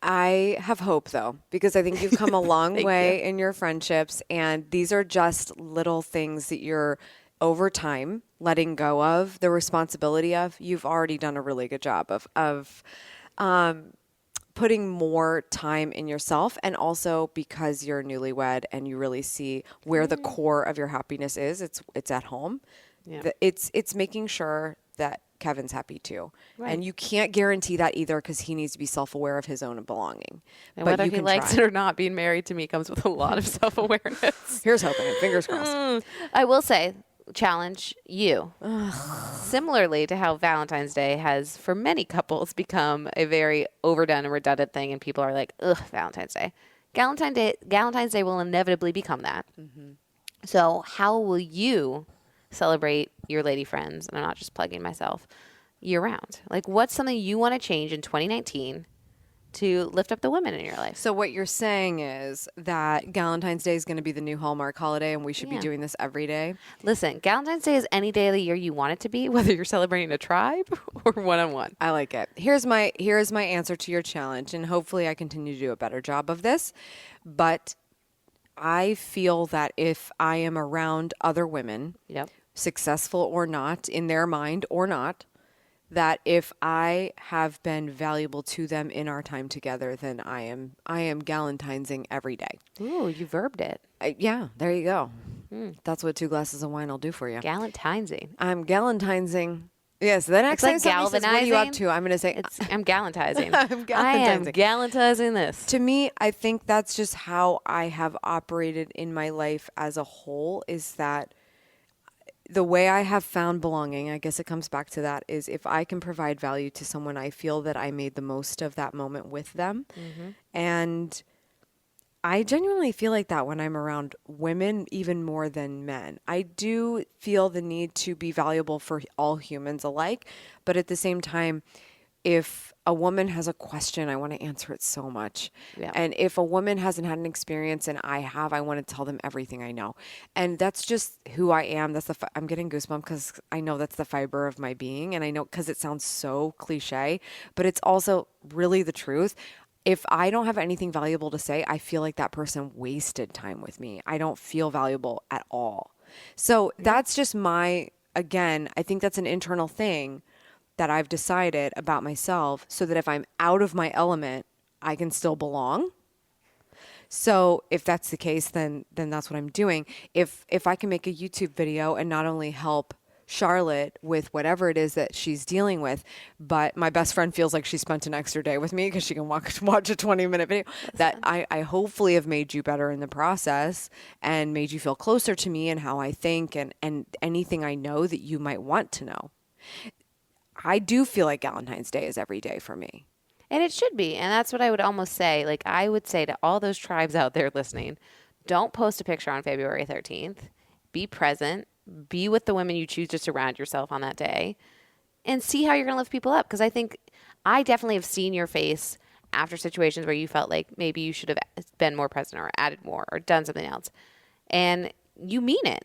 D: I have hope, though, because I think you've come a long way in your friendships. And these are just little things that you're, over time, letting go of, the responsibility of. You've already done a really good job of putting more time in yourself, and also because you're newlywed and you really see where the core of your happiness is. It's at home. Yeah. It's making sure that Kevin's happy too. Right. And you can't guarantee that either, because he needs to be self-aware of his own belonging.
C: And but whether he likes it or not, being married to me comes with a lot of self-awareness.
D: Here's hoping. Fingers crossed.
C: I will say, challenge you. Similarly to how Valentine's Day has, for many couples, become a very overdone and redundant thing, and people are like, ugh, Valentine's Day. Galentine's Day will inevitably become that. So how will you celebrate your lady friends, and I'm not just plugging myself, year round? Like, what's something you want to change in 2019 to lift up the women in your life?
D: So what you're saying is that Galentine's Day is going to be the new Hallmark holiday, and we should be doing this every day?
C: Listen, Galentine's Day is any day of the year you want it to be, whether you're celebrating a tribe or one-on-one.
D: I like it. Here's my answer to your challenge, and hopefully I continue to do a better job of this. But I feel that if I am around other women, successful or not, in their mind or not, that if I have been valuable to them in our time together, then I am Galentinesing every day.
C: Ooh, you verbed it.
D: Yeah, there you go. That's what 2 glasses of wine will do for you.
C: Galentinesing.
D: I'm Galentinesing. Yes, the next
C: It's like
D: time somebody says, what are you up
C: galvanizing.
D: to? I'm going to say,
C: I'm galentizing.
D: I'm
C: I am
D: galentizing.
C: galentizing this.
D: To me, I think that's just how I have operated in my life as a whole, is that the way I have found belonging, I guess it comes back to that, is if I can provide value to someone, I feel that I made the most of that moment with them. And I genuinely feel like that when I'm around women, even more than men. I do feel the need to be valuable for all humans alike. But at the same time, if a woman has a question, I want to answer it so much.
C: Yeah.
D: And if a woman hasn't had an experience and I have, I want to tell them everything I know. And that's just who I am. That's I'm getting goosebumps because I know that's the fiber of my being. And I know, because it sounds so cliche, but it's also really the truth. If I don't have anything valuable to say, I feel like that person wasted time with me. I don't feel valuable at all. So that's just again, I think that's an internal thing that I've decided about myself, so that if I'm out of my element, I can still belong. So if that's the case, then that's what I'm doing. If I can make a YouTube video and not only help Charlotte with whatever it is that she's dealing with, but my best friend feels like she spent an extra day with me because she can watch a 20-minute video, that I hopefully have made you better in the process and made you feel closer to me and how I think and anything I know that you might want to know. I do feel like Valentine's Day is every day for me.
C: And it should be. And that's what I would almost say. Like, I would say to all those tribes out there listening, don't post a picture on February 13th. Be present. Be with the women you choose to surround yourself on that day. And see how you're going to lift people up. Because I definitely have seen your face after situations where you felt like maybe you should have been more present or added more or done something else. And you mean it.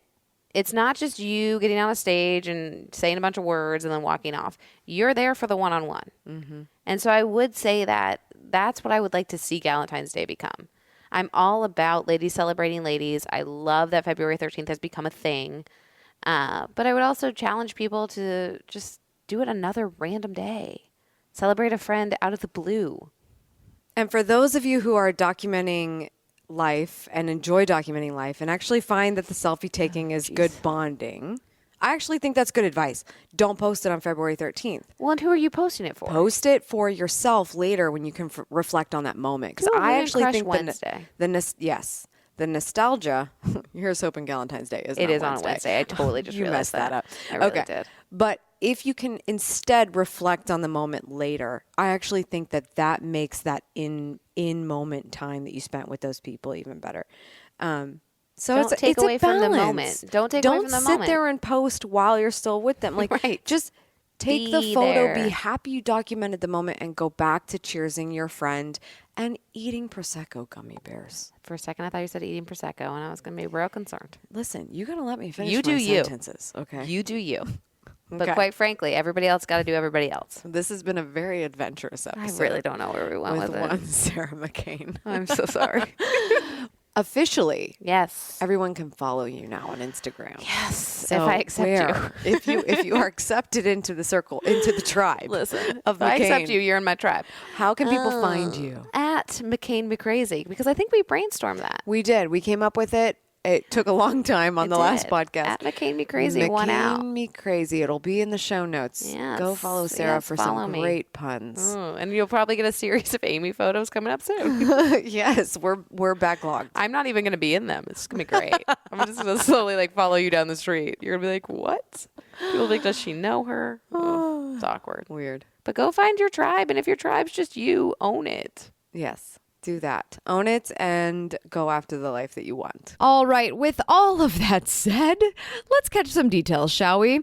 C: It's not just you getting on a stage and saying a bunch of words and then walking off. You're there for the one-on-one. Mm-hmm. And so I would say that that's what I would like to see Galentine's Day become. I'm all about ladies celebrating ladies. I love that February 13th has become a thing. But I would also challenge people to just do it another random day. Celebrate a friend out of the blue.
D: And for those of you who are documenting life and enjoy documenting life and actually find that the selfie taking is good bonding, I actually think that's good advice. Don't post it on February 13th.
C: Well, and who are you posting it for?
D: Post it for yourself later when you can reflect on that moment. Because I actually think the nostalgia. Here's hoping Galentine's Day is.
C: It is
D: on
C: on Wednesday. I totally just
D: you
C: realized
D: messed that up.
C: I really did.
D: But if you can instead reflect on the moment later, I actually think that makes that in moment time that you spent with those people even better. So
C: don't take away from the moment. Don't take away from the moment.
D: Don't sit there and post while you're still with them. Like,
C: right.
D: Just take the
C: Be
D: photo,
C: there.
D: be happy you documented the moment, and go back to cheersing your friend and eating Prosecco gummy bears.
C: For a second, I thought you said eating Prosecco, and I was going to be real concerned.
D: Listen, you got to let me finish
C: You do
D: my
C: you.
D: sentences, okay?
C: You do you. But
D: Okay.
C: quite frankly, everybody else got to do everybody else.
D: This has been a very adventurous
C: I
D: episode.
C: really don't know where we went with
D: with
C: it.
D: one Sarah McCain.
C: I'm so sorry.
D: Officially,
C: Yes.
D: everyone can follow you now on Instagram.
C: Yes.
D: So
C: if I accept you.
D: if you are accepted into the circle, into the tribe.
C: Listen,
D: of
C: if I accept
D: McCain.
C: you, you're in my tribe.
D: How can people find you?
C: At McCain McCrazy, because I think we brainstormed that.
D: We did. We came up with it. It took a long time on the last podcast.
C: At McCain McCrazy, one out.
D: McCain Me Crazy. It'll be in the show notes.
C: Yes.
D: Go follow Sarah
C: Yes,
D: for
C: follow
D: some
C: me.
D: great puns.
C: And you'll probably get a series of Amy photos coming up soon.
D: Yes, we're backlogged.
C: I'm not even going to be in them. It's going to be great. I'm just going to slowly follow you down the street. You're going to be like, what? People will be like, does she know her? Oh, it's awkward.
D: Weird.
C: But go find your tribe. And if your tribe's just you, own it.
D: Yes. Do that. Own it and go after the life that you want.
B: All right, with all of that said, let's catch some details, shall we?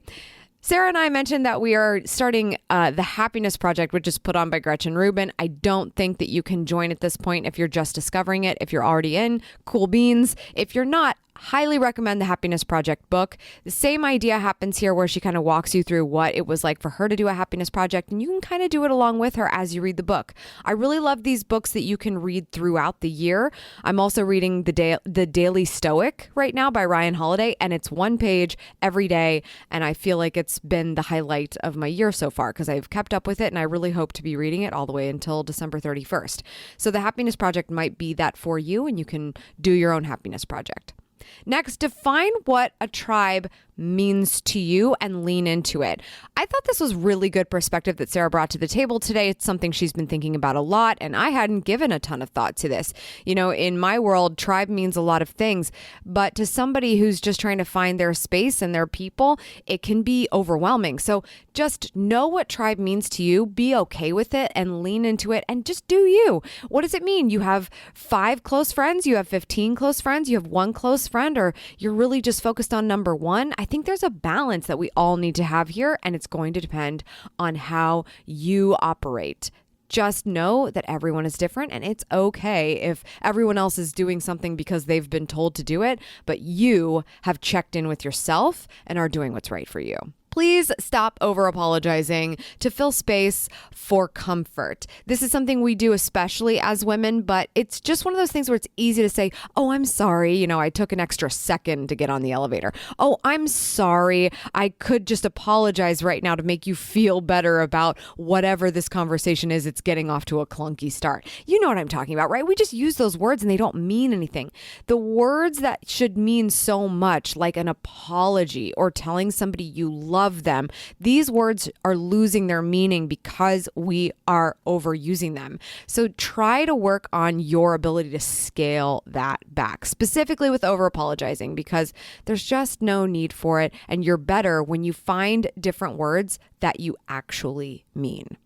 B: Sarah and I mentioned that we are starting the Happiness Project, which is put on by Gretchen Rubin. I don't think that you can join at this point if you're just discovering it. If you're already in, cool beans. If you're not, highly recommend the Happiness Project book. The same idea happens here where she kind of walks you through what it was like for her to do a happiness project, and you can kind of do it along with her as you read the book. I really love these books that you can read throughout the year. I'm also reading The Daily Stoic right now by Ryan Holiday, and it's one page every day, and I feel like it's been the highlight of my year so far because I've kept up with it, and I really hope to be reading it all the way until December 31st. So the Happiness Project might be that for you, and you can do your own happiness project. Next, define what a tribe means to you and lean into it. I thought this was really good perspective that Sarah brought to the table today. It's something she's been thinking about a lot, and I hadn't given a ton of thought to this. You know, in my world, tribe means a lot of things, but to somebody who's just trying to find their space and their people, it can be overwhelming. So just know what tribe means to you, be okay with it, and lean into it, and just do you. What does it mean? You have 5 close friends, you have 15 close friends, you have 1 close friend, or you're really just focused on number 1? I think there's a balance that we all need to have here, and it's going to depend on how you operate. Just know that everyone is different, and it's okay if everyone else is doing something because they've been told to do it, but you have checked in with yourself and are doing what's right for you. Please stop over apologizing to fill space for comfort. This is something we do especially as women, but it's just one of those things where it's easy to say, oh, I'm sorry. You know, I took an extra second to get on the elevator. Oh, I'm sorry. I could just apologize right now to make you feel better about whatever this conversation is. It's getting off to a clunky start. You know what I'm talking about, right? We just use those words and they don't mean anything. The words that should mean so much, like an apology or telling somebody you love them, these words are losing their meaning because we are overusing them. So try to work on your ability to scale that back, specifically with over apologizing, because there's just no need for it. And you're better when you find different words that you actually mean.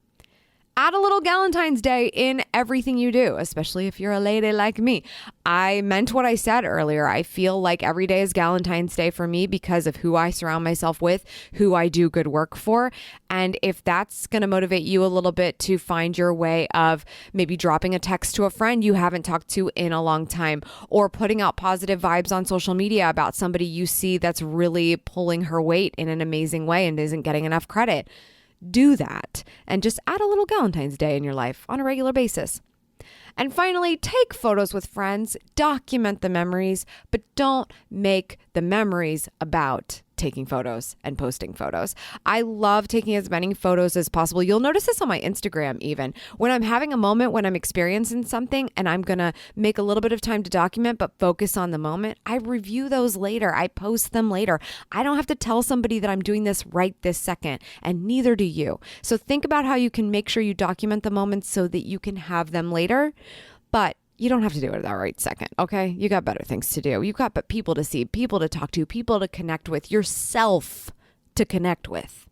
B: Add a little Galentine's Day in everything you do, especially if you're a lady like me. I meant what I said earlier. I feel like every day is Galentine's Day for me because of who I surround myself with, who I do good work for. And if that's going to motivate you a little bit to find your way of maybe dropping a text to a friend you haven't talked to in a long time, or putting out positive vibes on social media about somebody you see that's really pulling her weight in an amazing way and isn't getting enough credit, do that and just add a little Galentine's Day in your life on a regular basis. And finally, take photos with friends, document the memories, but don't make the memories about taking photos and posting photos. I love taking as many photos as possible. You'll notice this on my Instagram even. When I'm having a moment, when I'm experiencing something and I'm going to make a little bit of time to document but focus on the moment, I review those later. I post them later. I don't have to tell somebody that I'm doing this right this second, and neither do you. So think about how you can make sure you document the moments so that you can have them later, but you don't have to do it that right second, okay? You got better things to do. You've got people to see, people to talk to, people to connect with, yourself to connect with.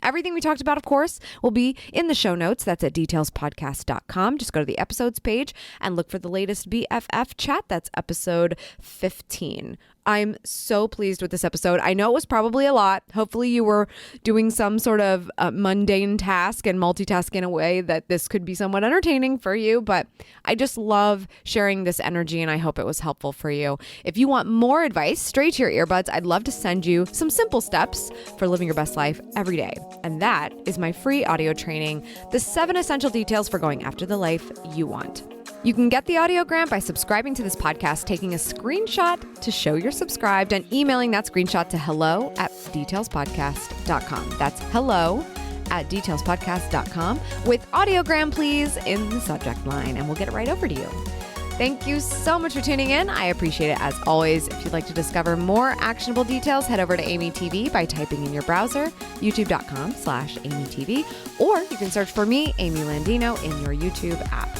B: Everything we talked about, of course, will be in the show notes. That's at detailspodcast.com. Just go to the episodes page and look for the latest BFF chat. That's episode 15. I'm so pleased with this episode. I know it was probably a lot. Hopefully you were doing some sort of mundane task and multitask in a way that this could be somewhat entertaining for you, but I just love sharing this energy and I hope it was helpful for you. If you want more advice straight to your earbuds, I'd love to send you some simple steps for living your best life every day. And that is my free audio training, The 7 Essential Details for Going After the Life You Want. You can get the audiogram by subscribing to this podcast, taking a screenshot to show you're subscribed, and emailing that screenshot to hello@detailspodcast.com. That's hello@detailspodcast.com with audiogram, please, in the subject line, and we'll get it right over to you. Thank you so much for tuning in. I appreciate it as always. If you'd like to discover more actionable details, head over to AMYTV by typing in your browser, youtube.com/AMYTV, or you can search for me, Amy Landino, in your YouTube app.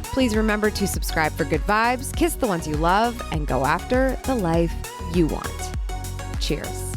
B: Please remember to subscribe for good vibes, kiss the ones you love, and go after the life you want. Cheers.